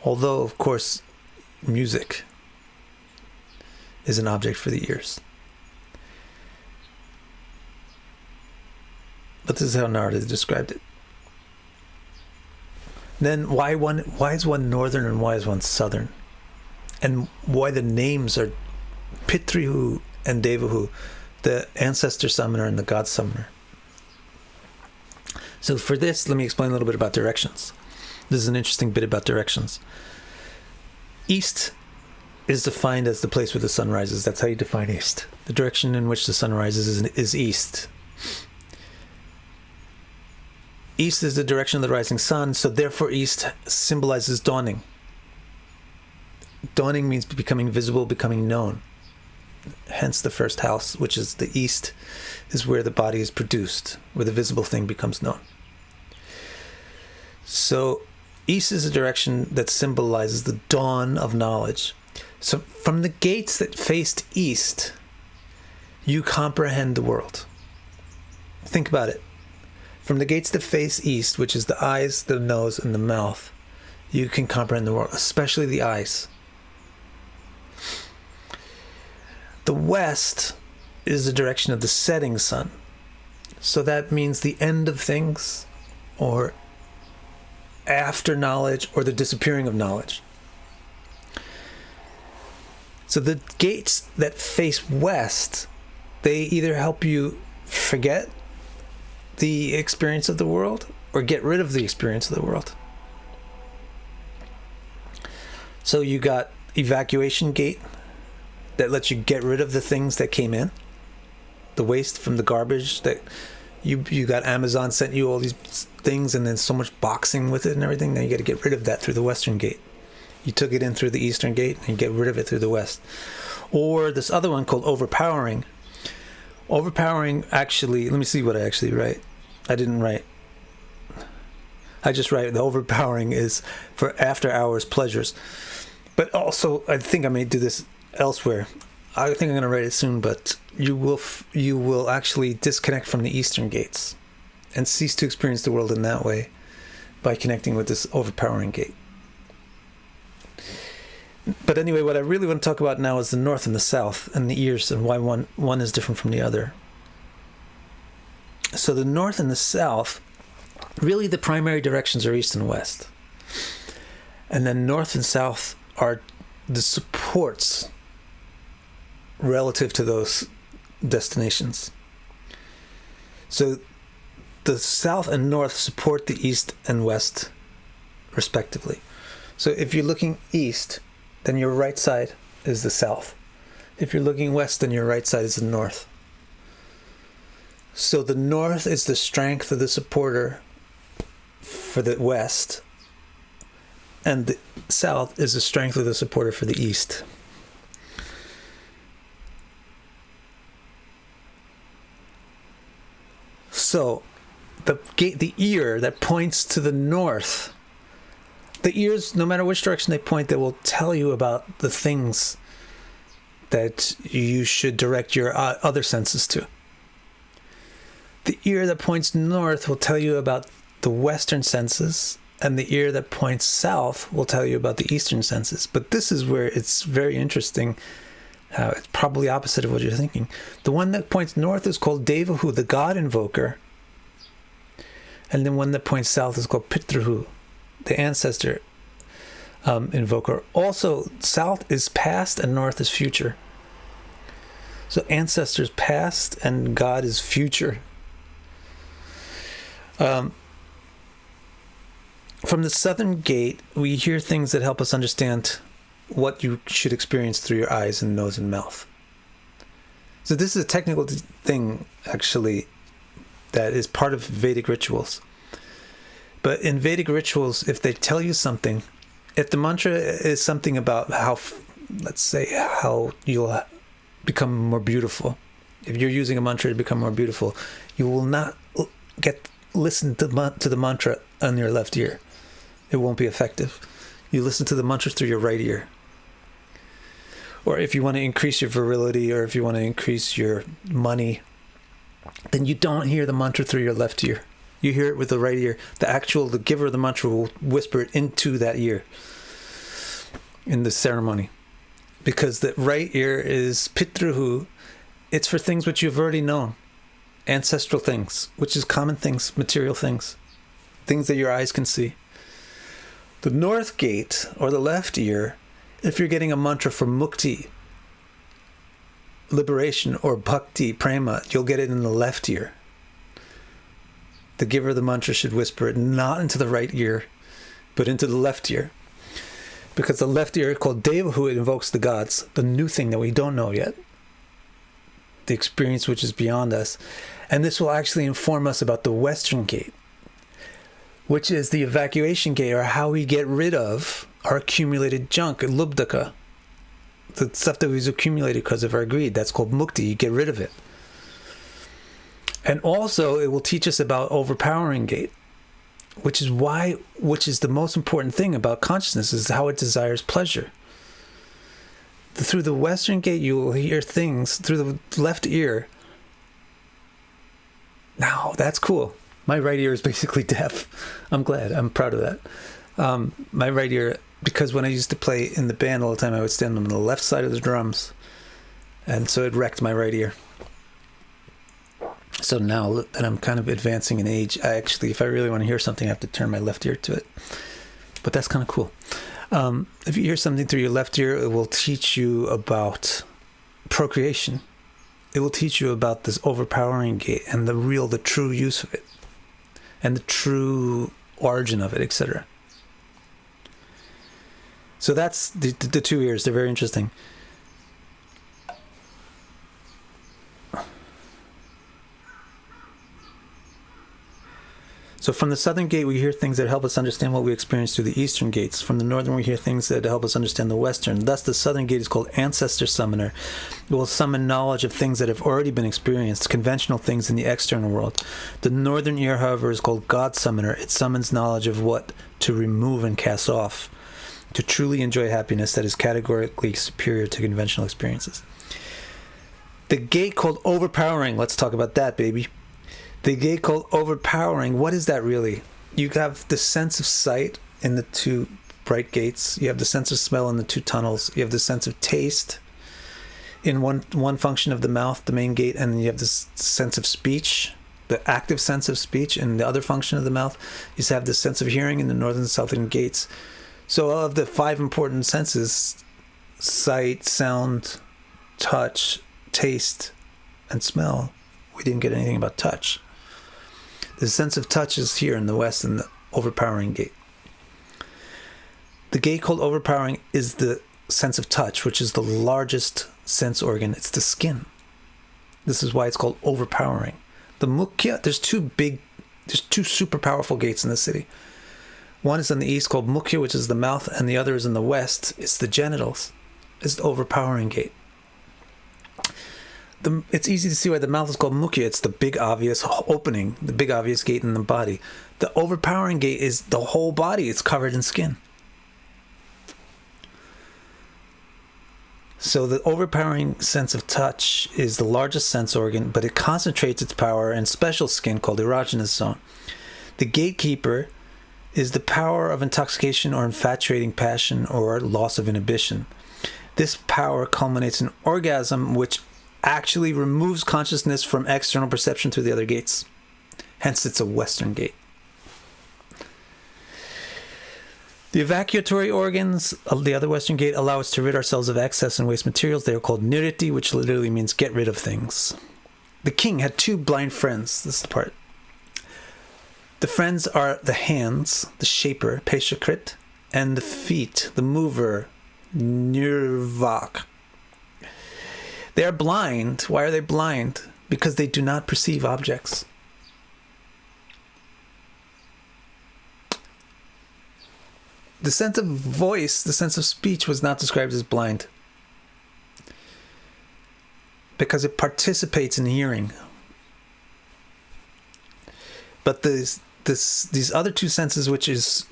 Although, of course, music is an object for the ears. But this is how Narada described it. Then why is one northern and why is one southern? And why the names are Pitrihu and Devahu, the ancestor summoner and the god summoner. So for this, let me explain a little bit about directions. This is an interesting bit about directions. East is defined as the place where the sun rises. That's how you define east. The direction in which the sun rises is east. East is the direction of the rising sun, so therefore east symbolizes dawning. Dawning means becoming visible, becoming known. Hence the first house, which is the east, is where the body is produced, where the visible thing becomes known. So east is a direction that symbolizes the dawn of knowledge. So from the gates that faced east, you comprehend the world. Think about it. From the gates that face east, which is the eyes, the nose, and the mouth, you can comprehend the world, especially the eyes. The west is the direction of the setting sun. So that means the end of things, or after knowledge, or the disappearing of knowledge. So the gates that face west, they either help you forget the experience of the world or get rid of the experience of the world. So you got Evacuation Gate that lets you get rid of the things that came in, the waste from the garbage that you got. Amazon sent you all these things and then so much boxing with it and everything. Now you got to get rid of that through the western gate. You took it in through the eastern gate and you get rid of it through the west. Or this other one called Overpowering. Overpowering, actually, let me see what I actually write. I didn't write. I just write the overpowering is for after hours pleasures. But also, I think I may do this elsewhere. I think I'm going to write it soon, but you will actually disconnect from the eastern gates and cease to experience the world in that way by connecting with this overpowering gate. But anyway, what I really want to talk about now is the north and the south and the ears and why one is different from the other. So the north and the south, really the primary directions are east and west. And then north and south are the supports relative to those destinations. So the south and north support the east and west respectively. So if you're looking east, then your right side is the south. If you're looking west, then your right side is the north. So the north is the strength of the supporter for the west, and the south is the strength of the supporter for the east. So the ear that points to the north, the ears, no matter which direction they point, they will tell you about the things that you should direct your other senses to. The ear that points north will tell you about the western senses, and the ear that points south will tell you about the eastern senses. But this is where it's very interesting, how it's probably opposite of what you're thinking. The one that points north is called Devahu, the god invoker. And the one that points south is called Pitrahu, the ancestor invoker. Also, south is past and north is future. So ancestors past and God is future. From the southern gate, we hear things that help us understand what you should experience through your eyes and nose and mouth. So this is a technical thing, actually, that is part of Vedic rituals. But in Vedic rituals, if they tell you something, if the mantra is something about how, let's say, how you'll become more beautiful, if you're using a mantra to become more beautiful, you will not listen to the mantra on your left ear. It won't be effective. You listen to the mantra through your right ear. Or if you want to increase your virility, or if you want to increase your money, then you don't hear the mantra through your left ear. You hear it with the right ear. The giver of the mantra will whisper it into that ear in the ceremony. Because the right ear is Pitrahu. It's for things which you've already known. Ancestral things, which is common things, material things. Things that your eyes can see. The north gate, or the left ear, if you're getting a mantra for mukti, liberation, or bhakti, prema, you'll get it in the left ear. The giver of the mantra should whisper it not into the right ear, but into the left ear. Because the left ear, called Devahu, it invokes the gods, the new thing that we don't know yet, the experience which is beyond us. And this will actually inform us about the western gate, which is the evacuation gate, or how we get rid of our accumulated junk, lubdaka, the stuff that we've accumulated because of our greed. That's called mukti. You get rid of it. And also, it will teach us about Overpowering Gate, which is the most important thing about consciousness, is how it desires pleasure. Through the western gate, you will hear things through the left ear. Now, that's cool. My right ear is basically deaf. I'm glad. I'm proud of that. My right ear, because when I used to play in the band all the time, I would stand on the left side of the drums. And so it wrecked my right ear. So now that I'm kind of advancing in age, if I really want to hear something, I have to turn my left ear to it. But that's kind of cool. If you hear something through your left ear, it will teach you about procreation. It will teach you about this overpowering gate and the true use of it, and the true origin of it, etc. So that's the two ears. They're very interesting. So from the southern gate, we hear things that help us understand what we experience through the eastern gates. From the northern, we hear things that help us understand the western. Thus, the southern gate is called Ancestor Summoner. It will summon knowledge of things that have already been experienced, conventional things in the external world. The northern ear, however, is called God Summoner. It summons knowledge of what to remove and cast off, to truly enjoy happiness that is categorically superior to conventional experiences. The gate called Overpowering, let's talk about that, baby. The gate called Overpowering, what is that really? You have the sense of sight in the two bright gates. You have the sense of smell in the two tunnels. You have the sense of taste in one function of the mouth, the main gate, and you have this sense of speech, the active sense of speech in the other function of the mouth. You have the sense of hearing in the northern and southern gates. So of the 5 important senses, sight, sound, touch, taste, and smell, we didn't get anything about touch. The sense of touch is here in the west in the Overpowering Gate. The gate called Overpowering is the sense of touch, which is the largest sense organ. It's the skin. This is why it's called Overpowering. The Mukhya, there's two super powerful gates in the city. One is in the east called Mukhya, which is the mouth, and the other is in the west. It's the genitals. It's the Overpowering Gate. It's easy to see why the mouth is called Mukhya. It's the big obvious opening, the big obvious gate in the body. The Overpowering Gate is the whole body. It's covered in skin. So the overpowering sense of touch is the largest sense organ, but it concentrates its power in special skin called the erogenous zone. The gatekeeper is the power of intoxication or infatuating passion or loss of inhibition. This power culminates in orgasm, which actually removes consciousness from external perception through the other gates. Hence, it's a Western gate. The evacuatory organs of the other Western gate allow us to rid ourselves of excess and waste materials. They are called niriti, which literally means get rid of things. The king had two blind friends. This is the part. The friends are the hands, the shaper, Peshakrit, and the feet, the mover, Nirvak. They are blind. Why are they blind? Because they do not perceive objects. The sense of voice, the sense of speech was not described as blind because it participates in hearing. But these other two senses, which is,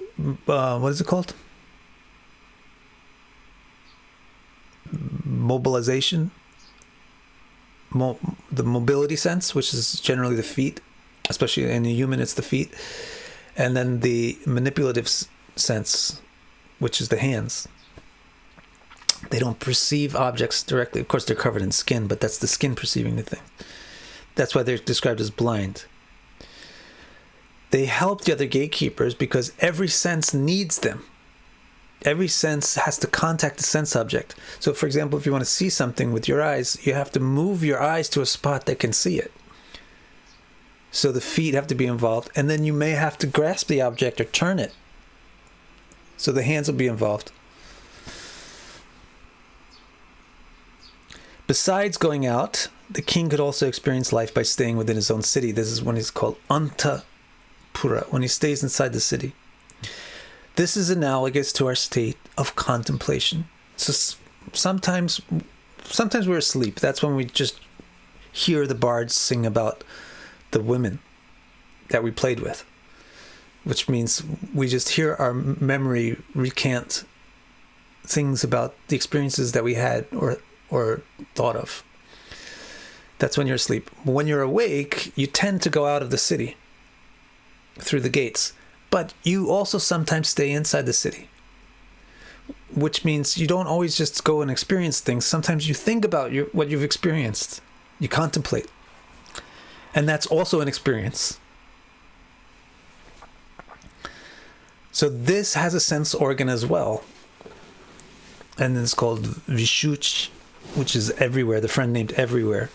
what is it called? Mobilization. The mobility sense, which is generally the feet, especially in a human, it's the feet. And then the manipulative sense, which is the hands. They don't perceive objects directly. Of course, they're covered in skin, but that's the skin perceiving the thing. That's why they're described as blind. They help the other gatekeepers because every sense needs them. Every sense has to contact the sense object. So, for example, if you want to see something with your eyes, you have to move your eyes to a spot that can see it. So the feet have to be involved, and then you may have to grasp the object or turn it. So the hands will be involved. Besides going out, the king could also experience life by staying within his own city. This is when he's called Antapura, when he stays inside the city. This is analogous to our state of contemplation. So sometimes we're asleep. That's when we just hear the bards sing about the women that we played with, which means we just hear our memory recant things about the experiences that we had or thought of. That's when you're asleep. When you're awake, you tend to go out of the city through the gates. But you also sometimes stay inside the city, which means you don't always just go and experience things. Sometimes you think about what you've experienced. You contemplate. And that's also an experience. So this has a sense organ as well. And it's called Vishuch, which is everywhere, the friend named everywhere.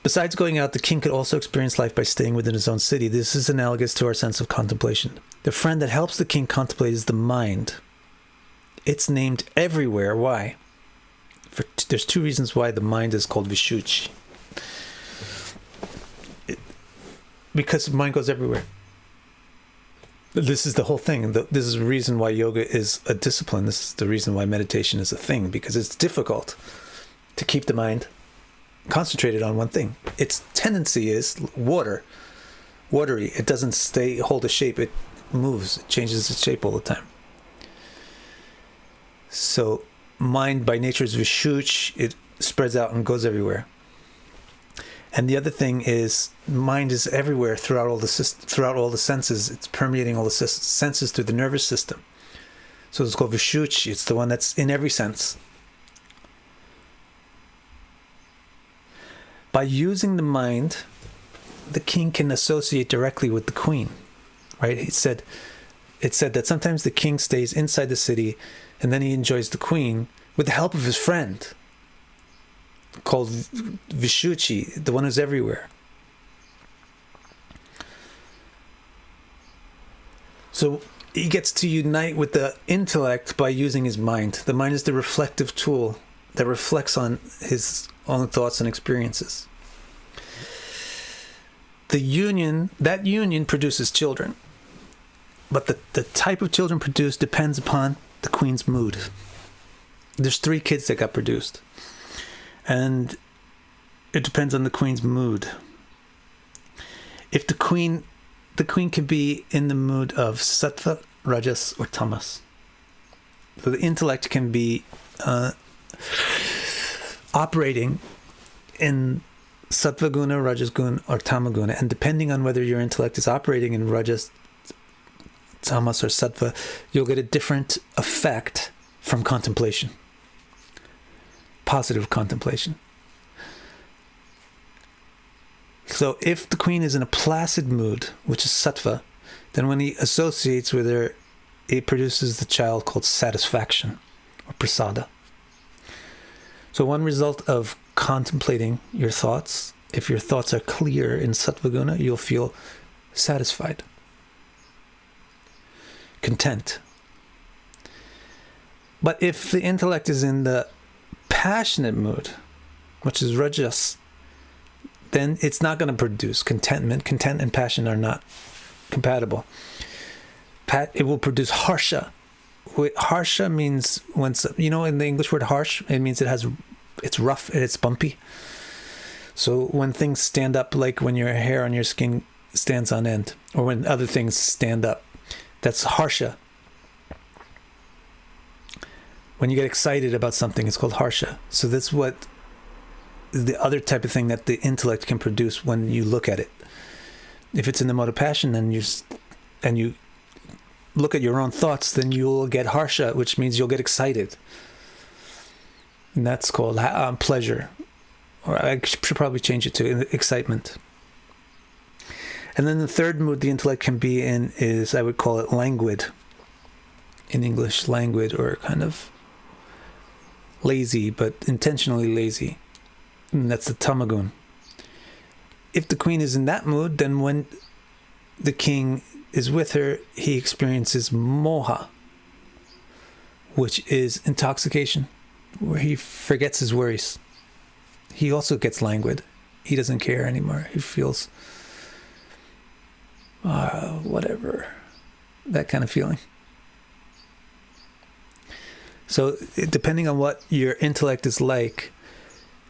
Besides going out, the king could also experience life by staying within his own city. This is analogous to our sense of contemplation. The friend that helps the king contemplate is the mind. It's named everywhere. Why? There's two reasons why the mind is called Vishuchi. Because the mind goes everywhere. This is the whole thing. This is the reason why yoga is a discipline. This is the reason why meditation is a thing, because it's difficult to keep the mind concentrated on one thing. Its tendency is watery. It doesn't hold a shape. It moves. It changes its shape all the time. So mind by nature is vishuch. It spreads out and goes everywhere. And the other thing is mind is everywhere throughout all the senses. It's permeating all the senses through the nervous system. So it's called vishuch. It's the one that's in every sense. By using the mind, the king can associate directly with the queen, right? It said that sometimes the king stays inside the city and then he enjoys the queen with the help of his friend called Vishuchi, the one who's everywhere. So he gets to unite with the intellect by using his mind. The mind is the reflective tool that reflects on his own thoughts and experiences. That union produces children. But the type of children produced depends upon the queen's mood. There's 3 kids that got produced. And it depends on the queen's mood. If the queen can be in the mood of sattva, rajas, or tamas. So the intellect can be operating in sattva guna, rajas guna, or tamaguna. And depending on whether your intellect is operating in rajas, tamas, or sattva, you'll get a different effect from contemplation. Positive contemplation. So if the queen is in a placid mood, which is sattva, then when he associates with her, it produces the child called satisfaction, or prasada. So one result of contemplating your thoughts, if your thoughts are clear in sattva guna, you'll feel satisfied, content. But if the intellect is in the passionate mood, which is rajas, then it's not going to produce contentment. Content and passion are not compatible. It will produce harsha. Harsha means when, in the English word harsh, it means it's rough and it's bumpy. So when things stand up, like when your hair on your skin stands on end, or when other things stand up, that's harsha. When you get excited about something, it's called harsha. So that's what the other type of thing that the intellect can produce when you look at it. If it's in the mode of passion, then you look at your own thoughts, then you'll get harsha, which means you'll get excited. And that's called pleasure. Or I should probably change it to excitement. And then the third mood the intellect can be in is, I would call it languid. In English, languid, or kind of lazy, but intentionally lazy. And that's the tamagun. If the queen is in that mood, then when the king is with her, he experiences moha, which is intoxication, where he forgets his worries. He also gets languid. He doesn't care anymore. He feels whatever, that kind of feeling. So depending on what your intellect is like,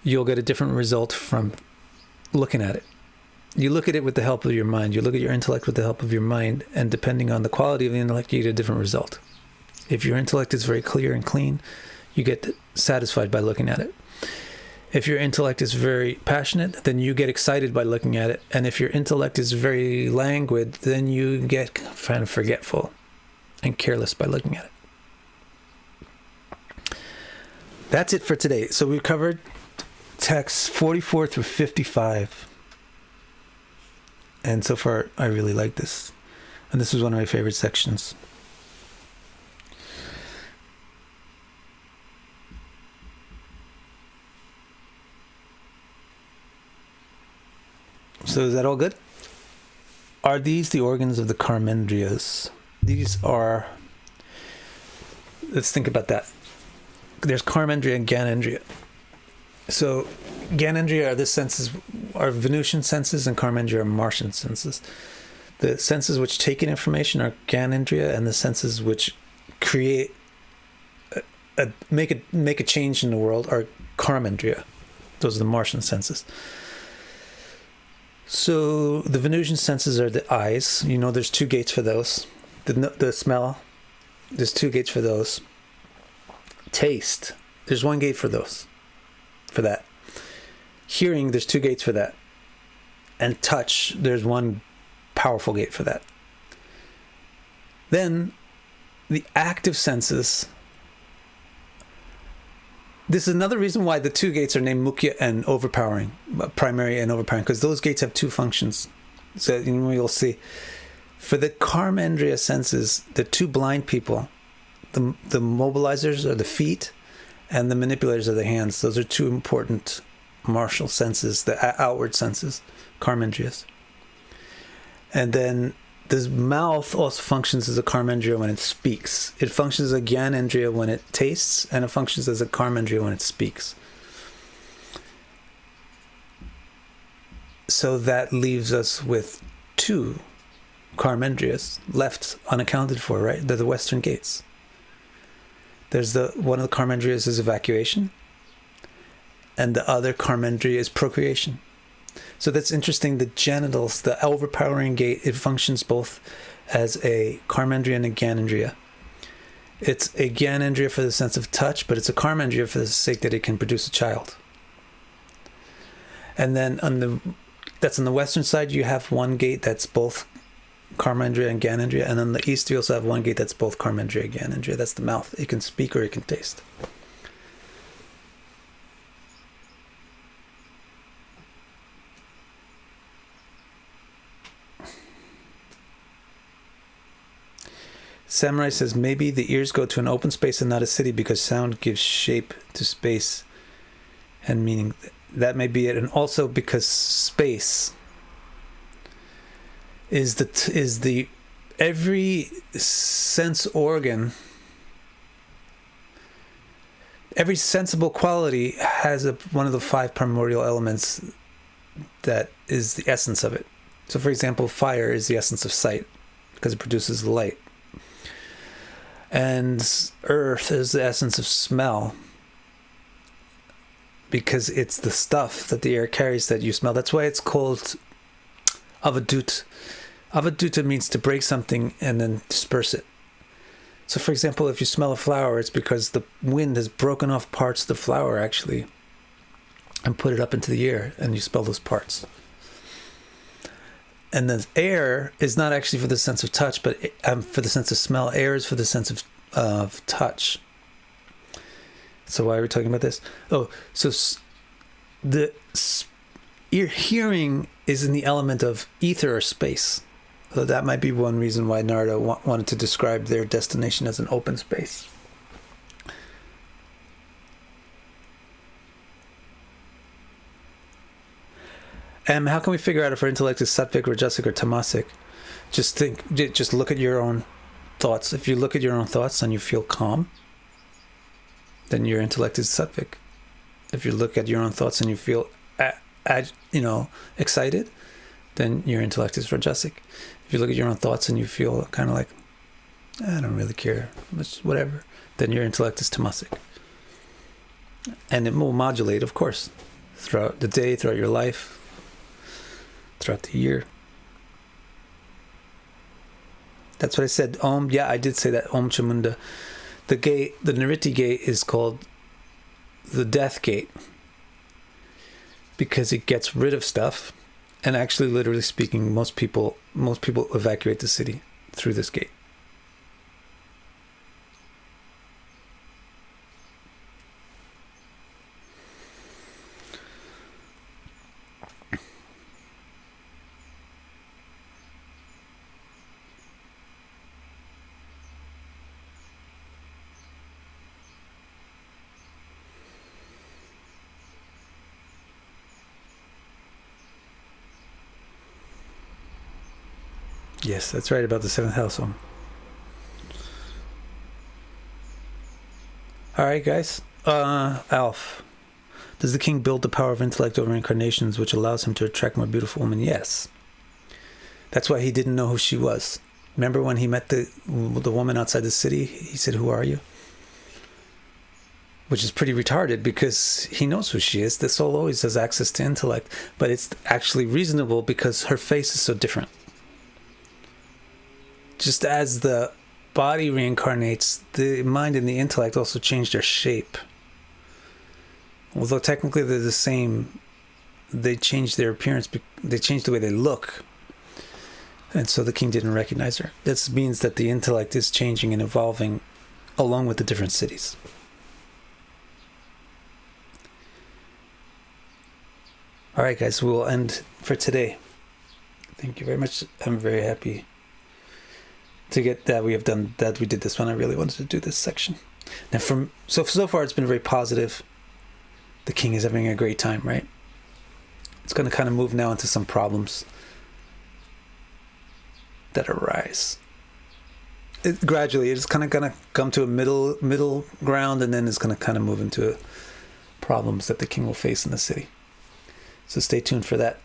you'll get a different result from looking at it. You look at it with the help of your mind. You look at your intellect with the help of your mind, and depending on the quality of the intellect, you get a different result. If your intellect is very clear and clean, you get satisfied by looking at it. If your intellect is very passionate, then you get excited by looking at it. And if your intellect is very languid, then you get kind of forgetful and careless by looking at it. That's it for today. So we covered texts 44 through 55. And so far, I really like this. And this is one of my favorite sections. So is that all good? Are these the organs of the karmendriyas? These are... Let's think about that. There's karmendriya and gyanendriya. So gyanendriya are the senses, are Venusian senses, and karmendriya are Martian senses. The senses which take in information are gyanendriya, and the senses which create, make a change in the world are karmendriya. Those are the Martian senses. So the Venusian senses are the eyes. You know, there's 2 gates for those. The smell, there's 2 gates for those. Taste, there's 1 gate for those. For that. Hearing, there's 2 gates for that. And touch, there's 1 powerful gate for that. Then the active senses. This is another reason why the 2 gates are named Mukhya and Overpowering, primary and overpowering, because those gates have 2 functions. So you'll see. For the karmendriya senses, the 2 blind people, the mobilizers are the feet, and the manipulators are the hands. Those are 2 important martial senses, the outward senses, karmendriyas. And then the mouth also functions as a karmendriya when it speaks. It functions as a gyanendriya when it tastes, and it functions as a karmendriya when it speaks. So that leaves us with 2 Karmendriyas left unaccounted for, right? They're the Western gates. There's one of the Karmendriyas is evacuation, and the other Karmendriya is procreation. So that's interesting. The genitals, the overpowering gate, it functions both as a Karmendriya and a Gyanendriya. It's a Gyanendriya for the sense of touch, but it's a Karmendriya for the sake that it can produce a child. And then that's on the western side, you have one gate that's both Karmendriya and Gyanendriya, and on the east you also have one gate that's both Karmendriya and Gyanendriya. That's the mouth. It can speak or it can taste. Samurai says, maybe the ears go to an open space and not a city because sound gives shape to space and meaning. That may be it. And also because space is the every sense organ, every sensible quality has one of the 5 primordial elements that is the essence of it. So for example, fire is the essence of sight because it produces light. And earth is the essence of smell because it's the stuff that the air carries that you smell. That's why it's called avadut. Avaduta means to break something and then disperse it. So for example, if you smell a flower, it's because the wind has broken off parts of the flower actually and put it up into the air, and you smell those parts. And the air is not actually for the sense of touch, but for the sense of smell. Air is for the sense of touch. So why are we talking about this? Oh, so the ear hearing is in the element of ether or space. So that might be one reason why Narada wanted to describe their destination as an open space. And how can we figure out if our intellect is sattvic, rajasic, or tamasic? Just look at your own thoughts. If you look at your own thoughts and you feel calm, then your intellect is sattvic. If you look at your own thoughts and you feel, excited, then your intellect is rajasic. If you look at your own thoughts and you feel kind of like, I don't really care, whatever, then your intellect is tamasic. And it will modulate, of course, throughout the day, throughout your life, throughout the year. That's what I said. Om, yeah, I did say that. Om Chamunda. The gate, the Nritti gate, is called the death gate because it gets rid of stuff. And actually, literally speaking, most people evacuate the city through this gate. Yes, that's right about the 7th house home. Alright, guys. Alf. Does the king build the power of intellect over incarnations which allows him to attract more beautiful women? Yes. That's why he didn't know who she was. Remember when he met the woman outside the city? He said, "Who are you?" Which is pretty retarded because he knows who she is. The soul always has access to intellect. But it's actually reasonable because her face is so different. Just as the body reincarnates, the mind and the intellect also change their shape. Although technically they're the same, they change their appearance, they change the way they look. And so the king didn't recognize her. This means that the intellect is changing and evolving along with the different cities. Alright guys, we'll end for today. Thank you very much. I'm very happy to get that we did this one. I really wanted to do this section. Now so far it's been very positive. The king is having a great time, right? It's going to kind of move now into some problems that arise. Gradually, it's kind of going to come to a middle ground, and then it's going to kind of move into problems that the king will face in the city. So stay tuned for that.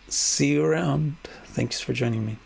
See you around. Thanks for joining me.